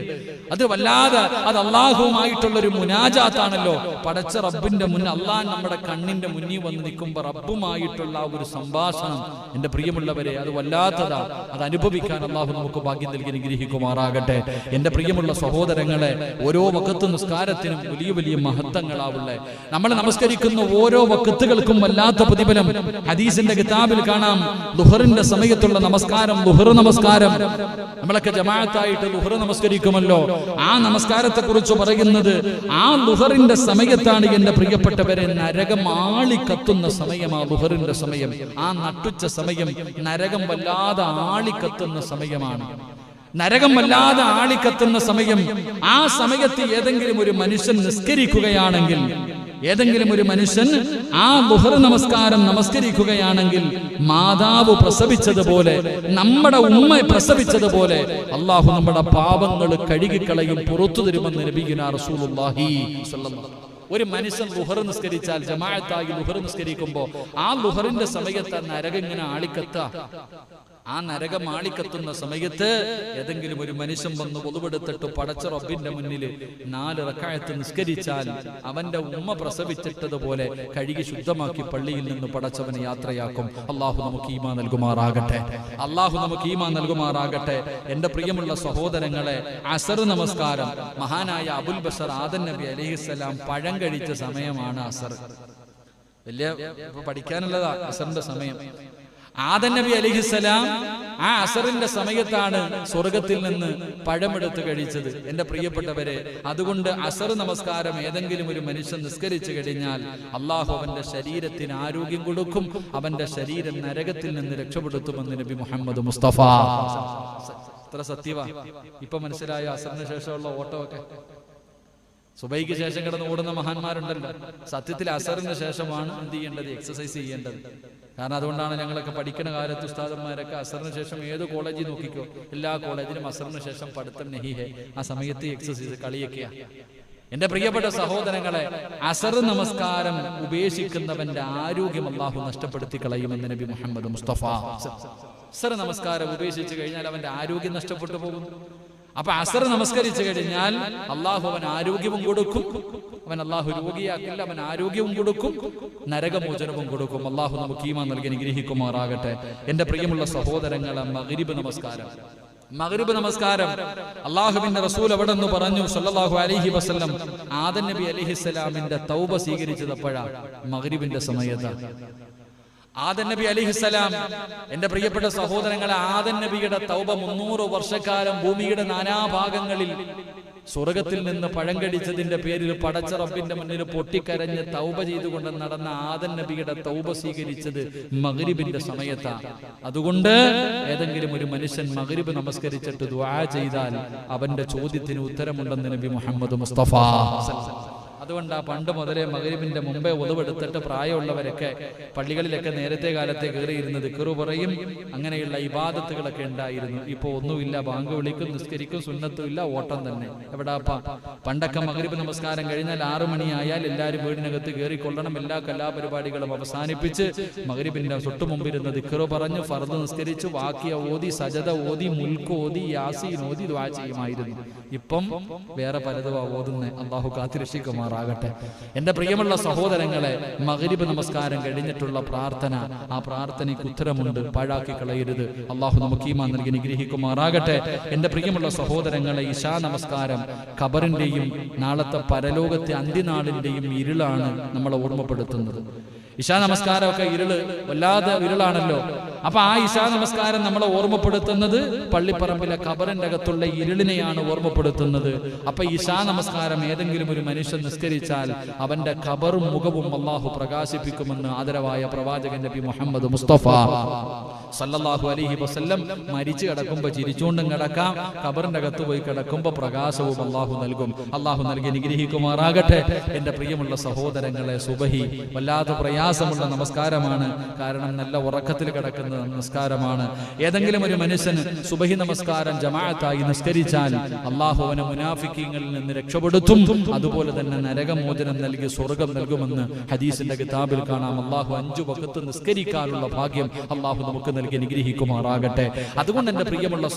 അത് വല്ലാതെ, അത് അള്ളാഹുവുമായിട്ടുള്ള ഒരു മുനാജാത്താണല്ലോ. പടച്ച റബ്ബിന്റെ മുന്നിൽ, അള്ളാഹ് നമ്മുടെ കണ്ണിന്റെ മുന്നിൽ വന്ന് നിൽക്കുമ്പോ റബ്ബുമായിട്ടുള്ള ഒരു സംഭാഷണം, എന്റെ പ്രിയമുള്ളവരെ, അത് വല്ലാത്തതാ. അത് അനുഭവിക്കാൻ അള്ളാഹു നമുക്ക് ഭാഗ്യം നൽകി അനുഗ്രഹിക്കുമാറാകട്ടെ. എന്റെ പ്രിയമുള്ള സഹോദരങ്ങളെ, ഓരോ വഖത്ത് നിസ്കാരത്തിനും വലിയ വലിയ മഹത്വങ്ങളാവുള്ളേ. നമ്മൾ നമസ്കരിക്കുന്ന ഓരോ വഖത്തുകൾക്കും വല്ലാത്ത പ്രതിഫലം. ഹദീസിന്റെ കിതാബിൽ കാണാം, ദുഹറിന്റെ സമയത്തുള്ള നമസ്കാരം, ദുഹർ നമസ്കാരം. നമ്മളൊക്കെ ജമാഅത്തായിട്ട് ദുഹർ നമസ്കരിക്കുമല്ലോ. ആ നമസ്കാരത്തെ കുറിച്ച് പറയുന്നത്, ആ ദുഹറിന്റെ സമയത്താണ് എന്റെ പ്രിയപ്പെട്ടവരെ നരകം ആളിക്കത്തുന്ന സമയമാ ദുഹറിന്റെ സമയം. ആ നട്ടുച്ച സമയം നരകം വല്ലാതെ ആളിക്കത്തുന്ന സമയമാണ്. നരകം വല്ലാതെ ആളിക്കത്തുന്ന സമയം. ആ സമയത്ത് ഏതെങ്കിലും ഒരു മനുഷ്യൻ നിസ്കരിക്കുകയാണെങ്കിൽ, ഏതെങ്കിലും ഒരു മനുഷ്യൻ ആ ദുഹർ നമസ്കാരം നമസ്കരിക്കുകയാണെങ്കിൽ, മാതാവ് പ്രസവിച്ചതുപോലെ, നമ്മുടെ ഉമ്മ പ്രസവിച്ചതുപോലെ അള്ളാഹു നമ്മുടെ പാപങ്ങൾ കഴുകിക്കളയും, പുറത്തു തരുമെന്ന് നബിയുനാ റസൂലുള്ളാഹി സ്വല്ലല്ലാഹു അലൈഹി വസല്ലം. ഒരു മനുഷ്യൻ ലുഹർ നിസ്കരിച്ചാൽ, ജമാഅത്തായി ലുഹർ നിസ്കരിക്കുമ്പോ ആ ലുഹറിന്റെ സമയത്ത് നരകം ഇങ്ങനെ ആളിക്കത്ത. ആ നരകം ആളിക്കത്തുന്ന സമയത്ത് ഏതെങ്കിലും ഒരു മനുഷ്യൻ വന്ന് ഒളിവെടുത്തിട്ട് പടച്ച റബ്ബിന്റെ മുന്നിൽ 4 റക്അത്ത് നിസ്കരിച്ചാൽ അവന്റെ ഉമ്മ പ്രസവിച്ചിട്ടതുപോലെ കഴുകി ശുദ്ധമാക്കി പള്ളിയിൽ നിന്ന് പടച്ചവനെ യാത്രയാക്കും. അള്ളാഹു നമുക്ക് ഈമാൻ നൽകുമാറാകട്ടെ. അള്ളാഹു നമുക്ക് ഈമാൻ നൽകുമാറാകട്ടെ. എന്റെ പ്രിയമുള്ള സഹോദരങ്ങളെ, അസർ നമസ്കാരം, മഹാനായ അബുൽ ബഷർ ആദം നബി അലൈഹിസ്സലാം പഴം കഴിച്ച സമയമാണ് അസർ. വലിയ പഠിക്കാനുള്ളതാ അസറിന്റെ സമയം. ആദം നബി അലൈഹിസ്സലാം ആ അസറിന്റെ സമയത്താണ് സ്വർഗത്തിൽ നിന്ന് പഴമെടുത്ത് കഴിച്ചത്. എന്റെ പ്രിയപ്പെട്ടവരെ, അതുകൊണ്ട് അസർ നമസ്കാരം ഏതെങ്കിലും ഒരു മനുഷ്യൻ നിസ്കരിച്ചു കഴിഞ്ഞാൽ അള്ളാഹു അവന്റെ ശരീരത്തിന് ആരോഗ്യം കൊടുക്കും, അവന്റെ ശരീരം നരകത്തിൽ നിന്ന് രക്ഷപ്പെടുത്തുമെന്ന് നബി മുഹമ്മദ് മുസ്തഫ. എത്ര സത്യവാ! ഇപ്പൊ മനസ്സിലായ അസറിന് ശേഷമുള്ള ഓട്ടമൊക്കെ. സുബൈക്ക് ശേഷം കിടന്ന് ഓടുന്ന മഹാന്മാരുണ്ടല്ലോ. സത്യത്തിൽ അസറിന് ശേഷമാണ് എന്ത് ചെയ്യേണ്ടത്? എക്സസൈസ് ചെയ്യേണ്ടത്. കാരണം അതുകൊണ്ടാണ് ഞങ്ങളൊക്കെ പഠിക്കുന്ന കാലത്ത് ഉസ്താദന്മാരൊക്കെ അസറിന് ശേഷം ഏത് കോളേജിൽ നോക്കിക്കോ, എല്ലാ കോളേജിലും അസറിന് ശേഷം പഠിത്തം നഹിഹെ. ആ സമയത്ത് എക്സസൈസ്, കളിയൊക്കെയാ. എന്റെ പ്രിയപ്പെട്ട സഹോദരങ്ങളെ, അസർ നമസ്കാരം ഉപേക്ഷിക്കുന്നവന്റെ ആരോഗ്യം അള്ളാഹു നഷ്ടപ്പെടുത്തി കളയുമെന്ന് നബി മുഹമ്മദ് മുസ്തഫ. അസർ നമസ്കാരം ഉപേക്ഷിച്ചു കഴിഞ്ഞാൽ അവന്റെ ആരോഗ്യം നഷ്ടപ്പെട്ടു പോകും. അപ്പൊ അസർ നമസ്കരിച്ചു കഴിഞ്ഞാൽ അള്ളാഹു അവൻ ആരോഗ്യവും കൊടുക്കും. അവൻ അള്ളാഹു രോഗിയാക്കില്ല, അവൻ ആരോഗ്യവും കൊടുക്കും, നരകമോചനവും കൊടുക്കും. അള്ളാഹു നമുക്ക് ഈമാൻ നൽകി അനുഗ്രഹിക്കുമാറാകട്ടെ. എന്റെ പ്രിയമുള്ള സഹോദരങ്ങളെ, മഗ്രിബ് നമസ്കാരം, മഗ്രിബ് നമസ്കാരം അള്ളാഹുവിന്റെ റസൂൽ അവിടെ നിന്ന് പറഞ്ഞു സല്ലല്ലാഹു അലൈഹി വസല്ലം, ആദം നബി അലൈഹിസ്സലാമിന്റെ തൗബ സ്വീകരിച്ചത് എപ്പോഴാണ്? മഗ്രിബിന്റെ സമയത്ത്. ആദം നബി അലൈഹിസ്സലാം, എന്റെ പ്രിയപ്പെട്ട സഹോദരങ്ങളെ, ആദം നബിയുടെ തൗബ 300 വർഷക്കാലം ഭൂമിയുടെ നാനാഭാഗങ്ങളിൽ സ്വർഗത്തിൽ നിന്ന് പഴം കടിച്ചതിന്റെ പേരിൽ പടച്ച റബ്ബിന്റെ മുന്നിൽ പൊട്ടിക്കരഞ്ഞ് തൗബ ചെയ്തുകൊണ്ട് നടന്ന ആദം നബിയുടെ തൗബ സ്വീകരിച്ചത് മഗ്രിബിന്റെ സമയത്താണ്. അതുകൊണ്ട് ഏതെങ്കിലും ഒരു മനുഷ്യൻ മഗ്രിബ് നമസ്കരിച്ചിട്ട് ദുആ ചെയ്താൽ അവന്റെ ചോദ്യത്തിന് ഉത്തരമുണ്ടെന്ന് നബി മുഹമ്മദ് മുസ്തഫ. അതുകൊണ്ടാ പണ്ട് മുതലേ മഗ്‌രിബിന്റെ മുമ്പേ ഉദവെടുത്തിട്ട് പ്രായമുള്ളവരൊക്കെ പള്ളികളിലൊക്കെ നേരത്തെ കാലത്തെ കയറിയിരുന്നത് ദിക്റ് പറയും, അങ്ങനെയുള്ള ഇബാദത്തുകളൊക്കെ ഉണ്ടായിരുന്നു. ഇപ്പൊ ഒന്നുമില്ല, ബാങ്ക് വിളിക്കും, നിസ്കരിക്കും, സുന്നത്തും ഇല്ല, ഓട്ടം തന്നെ. എവിടാപ്പാ? പണ്ടൊക്കെ മഗ്‌രിബ് നമസ്കാരം കഴിഞ്ഞാൽ 6 മണിയായാൽ എല്ലാവരും വീടിനകത്ത് കയറിക്കൊള്ളണം, എല്ലാ കലാപരിപാടികളും അവസാനിപ്പിച്ച് മഗ്‌രിബിന്റെ തൊട്ടു മുമ്പിരുന്ന് ദിക്റ് പറഞ്ഞ് ഫർദ് നിസ്കരിച്ച് വാക്കിയ ഓതി സജദ ഓതി മുൽക്ക് ഓതി യാസീൻ ഓതി ദുആ ചെയ്യുമായിരുന്നു. ഇപ്പം വേറെ പലതും ഓതുന്നേ. അള്ളാഹു കാത്തിരക്ഷിക്കുമാറാകട്ടെ. എന്റെ പ്രിയമുള്ള സഹോദരങ്ങളെ, മഗ്‌രിബ് നമസ്കാരം കഴിഞ്ഞിട്ടുള്ള പ്രാർത്ഥന, ആ പ്രാർത്ഥനയ്ക്ക് ഉത്തരമുണ്ട്, പാഴാക്കി കളയരുത്. അള്ളാഹു നമുക്ക് ഈമാൻ നൽകി അനുഗ്രഹിക്കുമാറാകട്ടെ. എന്റെ പ്രിയമുള്ള സഹോദരങ്ങളെ, ഇശാ നമസ്കാരം ഖബറിന്റെയും നാളത്തെ പരലോകത്തെ അന്ത്യനാളിന്റെയും ഇരുളാണ് നമ്മളെ ഓർമ്മപ്പെടുത്തുന്നത്. ഇശാ നമസ്കാരമൊക്കെ വല്ലാതെ ഇരുളാണല്ലോ. അപ്പൊ ആ ഇശാ നമസ്കാരം നമ്മളെ ഓർമ്മപ്പെടുത്തുന്നത് പള്ളിപ്പറമ്പിലെ ഖബറിന്റെ അകത്തുള്ള ഇരുളിനെയാണ് ഓർമ്മപ്പെടുത്തുന്നത്. അപ്പൊ ഇശാ നമസ്കാരം ഏതെങ്കിലും ഒരു മനുഷ്യൻ നിസ്കരിച്ചാൽ അവന്റെ ഖബറും മുഖവും അള്ളാഹു പ്രകാശിപ്പിക്കുമെന്ന് ആദരവായ പ്രവാചകൻ നബി മുഹമ്മദ് മുസ്തഫ സല്ലല്ലാഹു അലൈഹി വസല്ലം മരിച്ചു കിടക്കുമ്പോ ചിരിച്ചുകൊണ്ടും കിടക്കാം, ഖബറിന്റെ അകത്ത് പോയി കിടക്കുമ്പോ പ്രകാശവും അള്ളാഹു നൽകും. അള്ളാഹു നൽകി അനുഗ്രഹിക്കുമാറാകട്ടെ. എന്റെ പ്രിയമുള്ള സഹോദരങ്ങളെ, സുബഹി വല്ലാതെ പ്രയാസമുള്ള നമസ്കാരമാണ്. കാരണം നല്ല ഉറക്കത്തിൽ കിടക്കുന്ന നമസ്കാരമാണ്. ഏതെങ്കിലും ഒരു മനുഷ്യന് സുബഹി നമസ്കാരം ജമാഅത്തായി നിസ്കരിച്ചാൽ അള്ളാഹു അവനെ മുനാഫിക്കീങ്ങളിൽ നിന്ന് രക്ഷപ്പെടുത്തും. അതുപോലെ തന്നെ നരകമോചനം നൽകി സ്വർഗം നൽകുമെന്ന് ഹദീസിന്റെ കിതാബിൽ കാണാം. അള്ളാഹു 5 വഖത്ത് നിസ്കരിക്കാനുള്ള ഭാഗ്യം അള്ളാഹു നമുക്ക് നൽകി അനുഗ്രഹിക്കുമാറാകട്ടെ. അതുകൊണ്ട് എന്റെ പ്രിയമുള്ള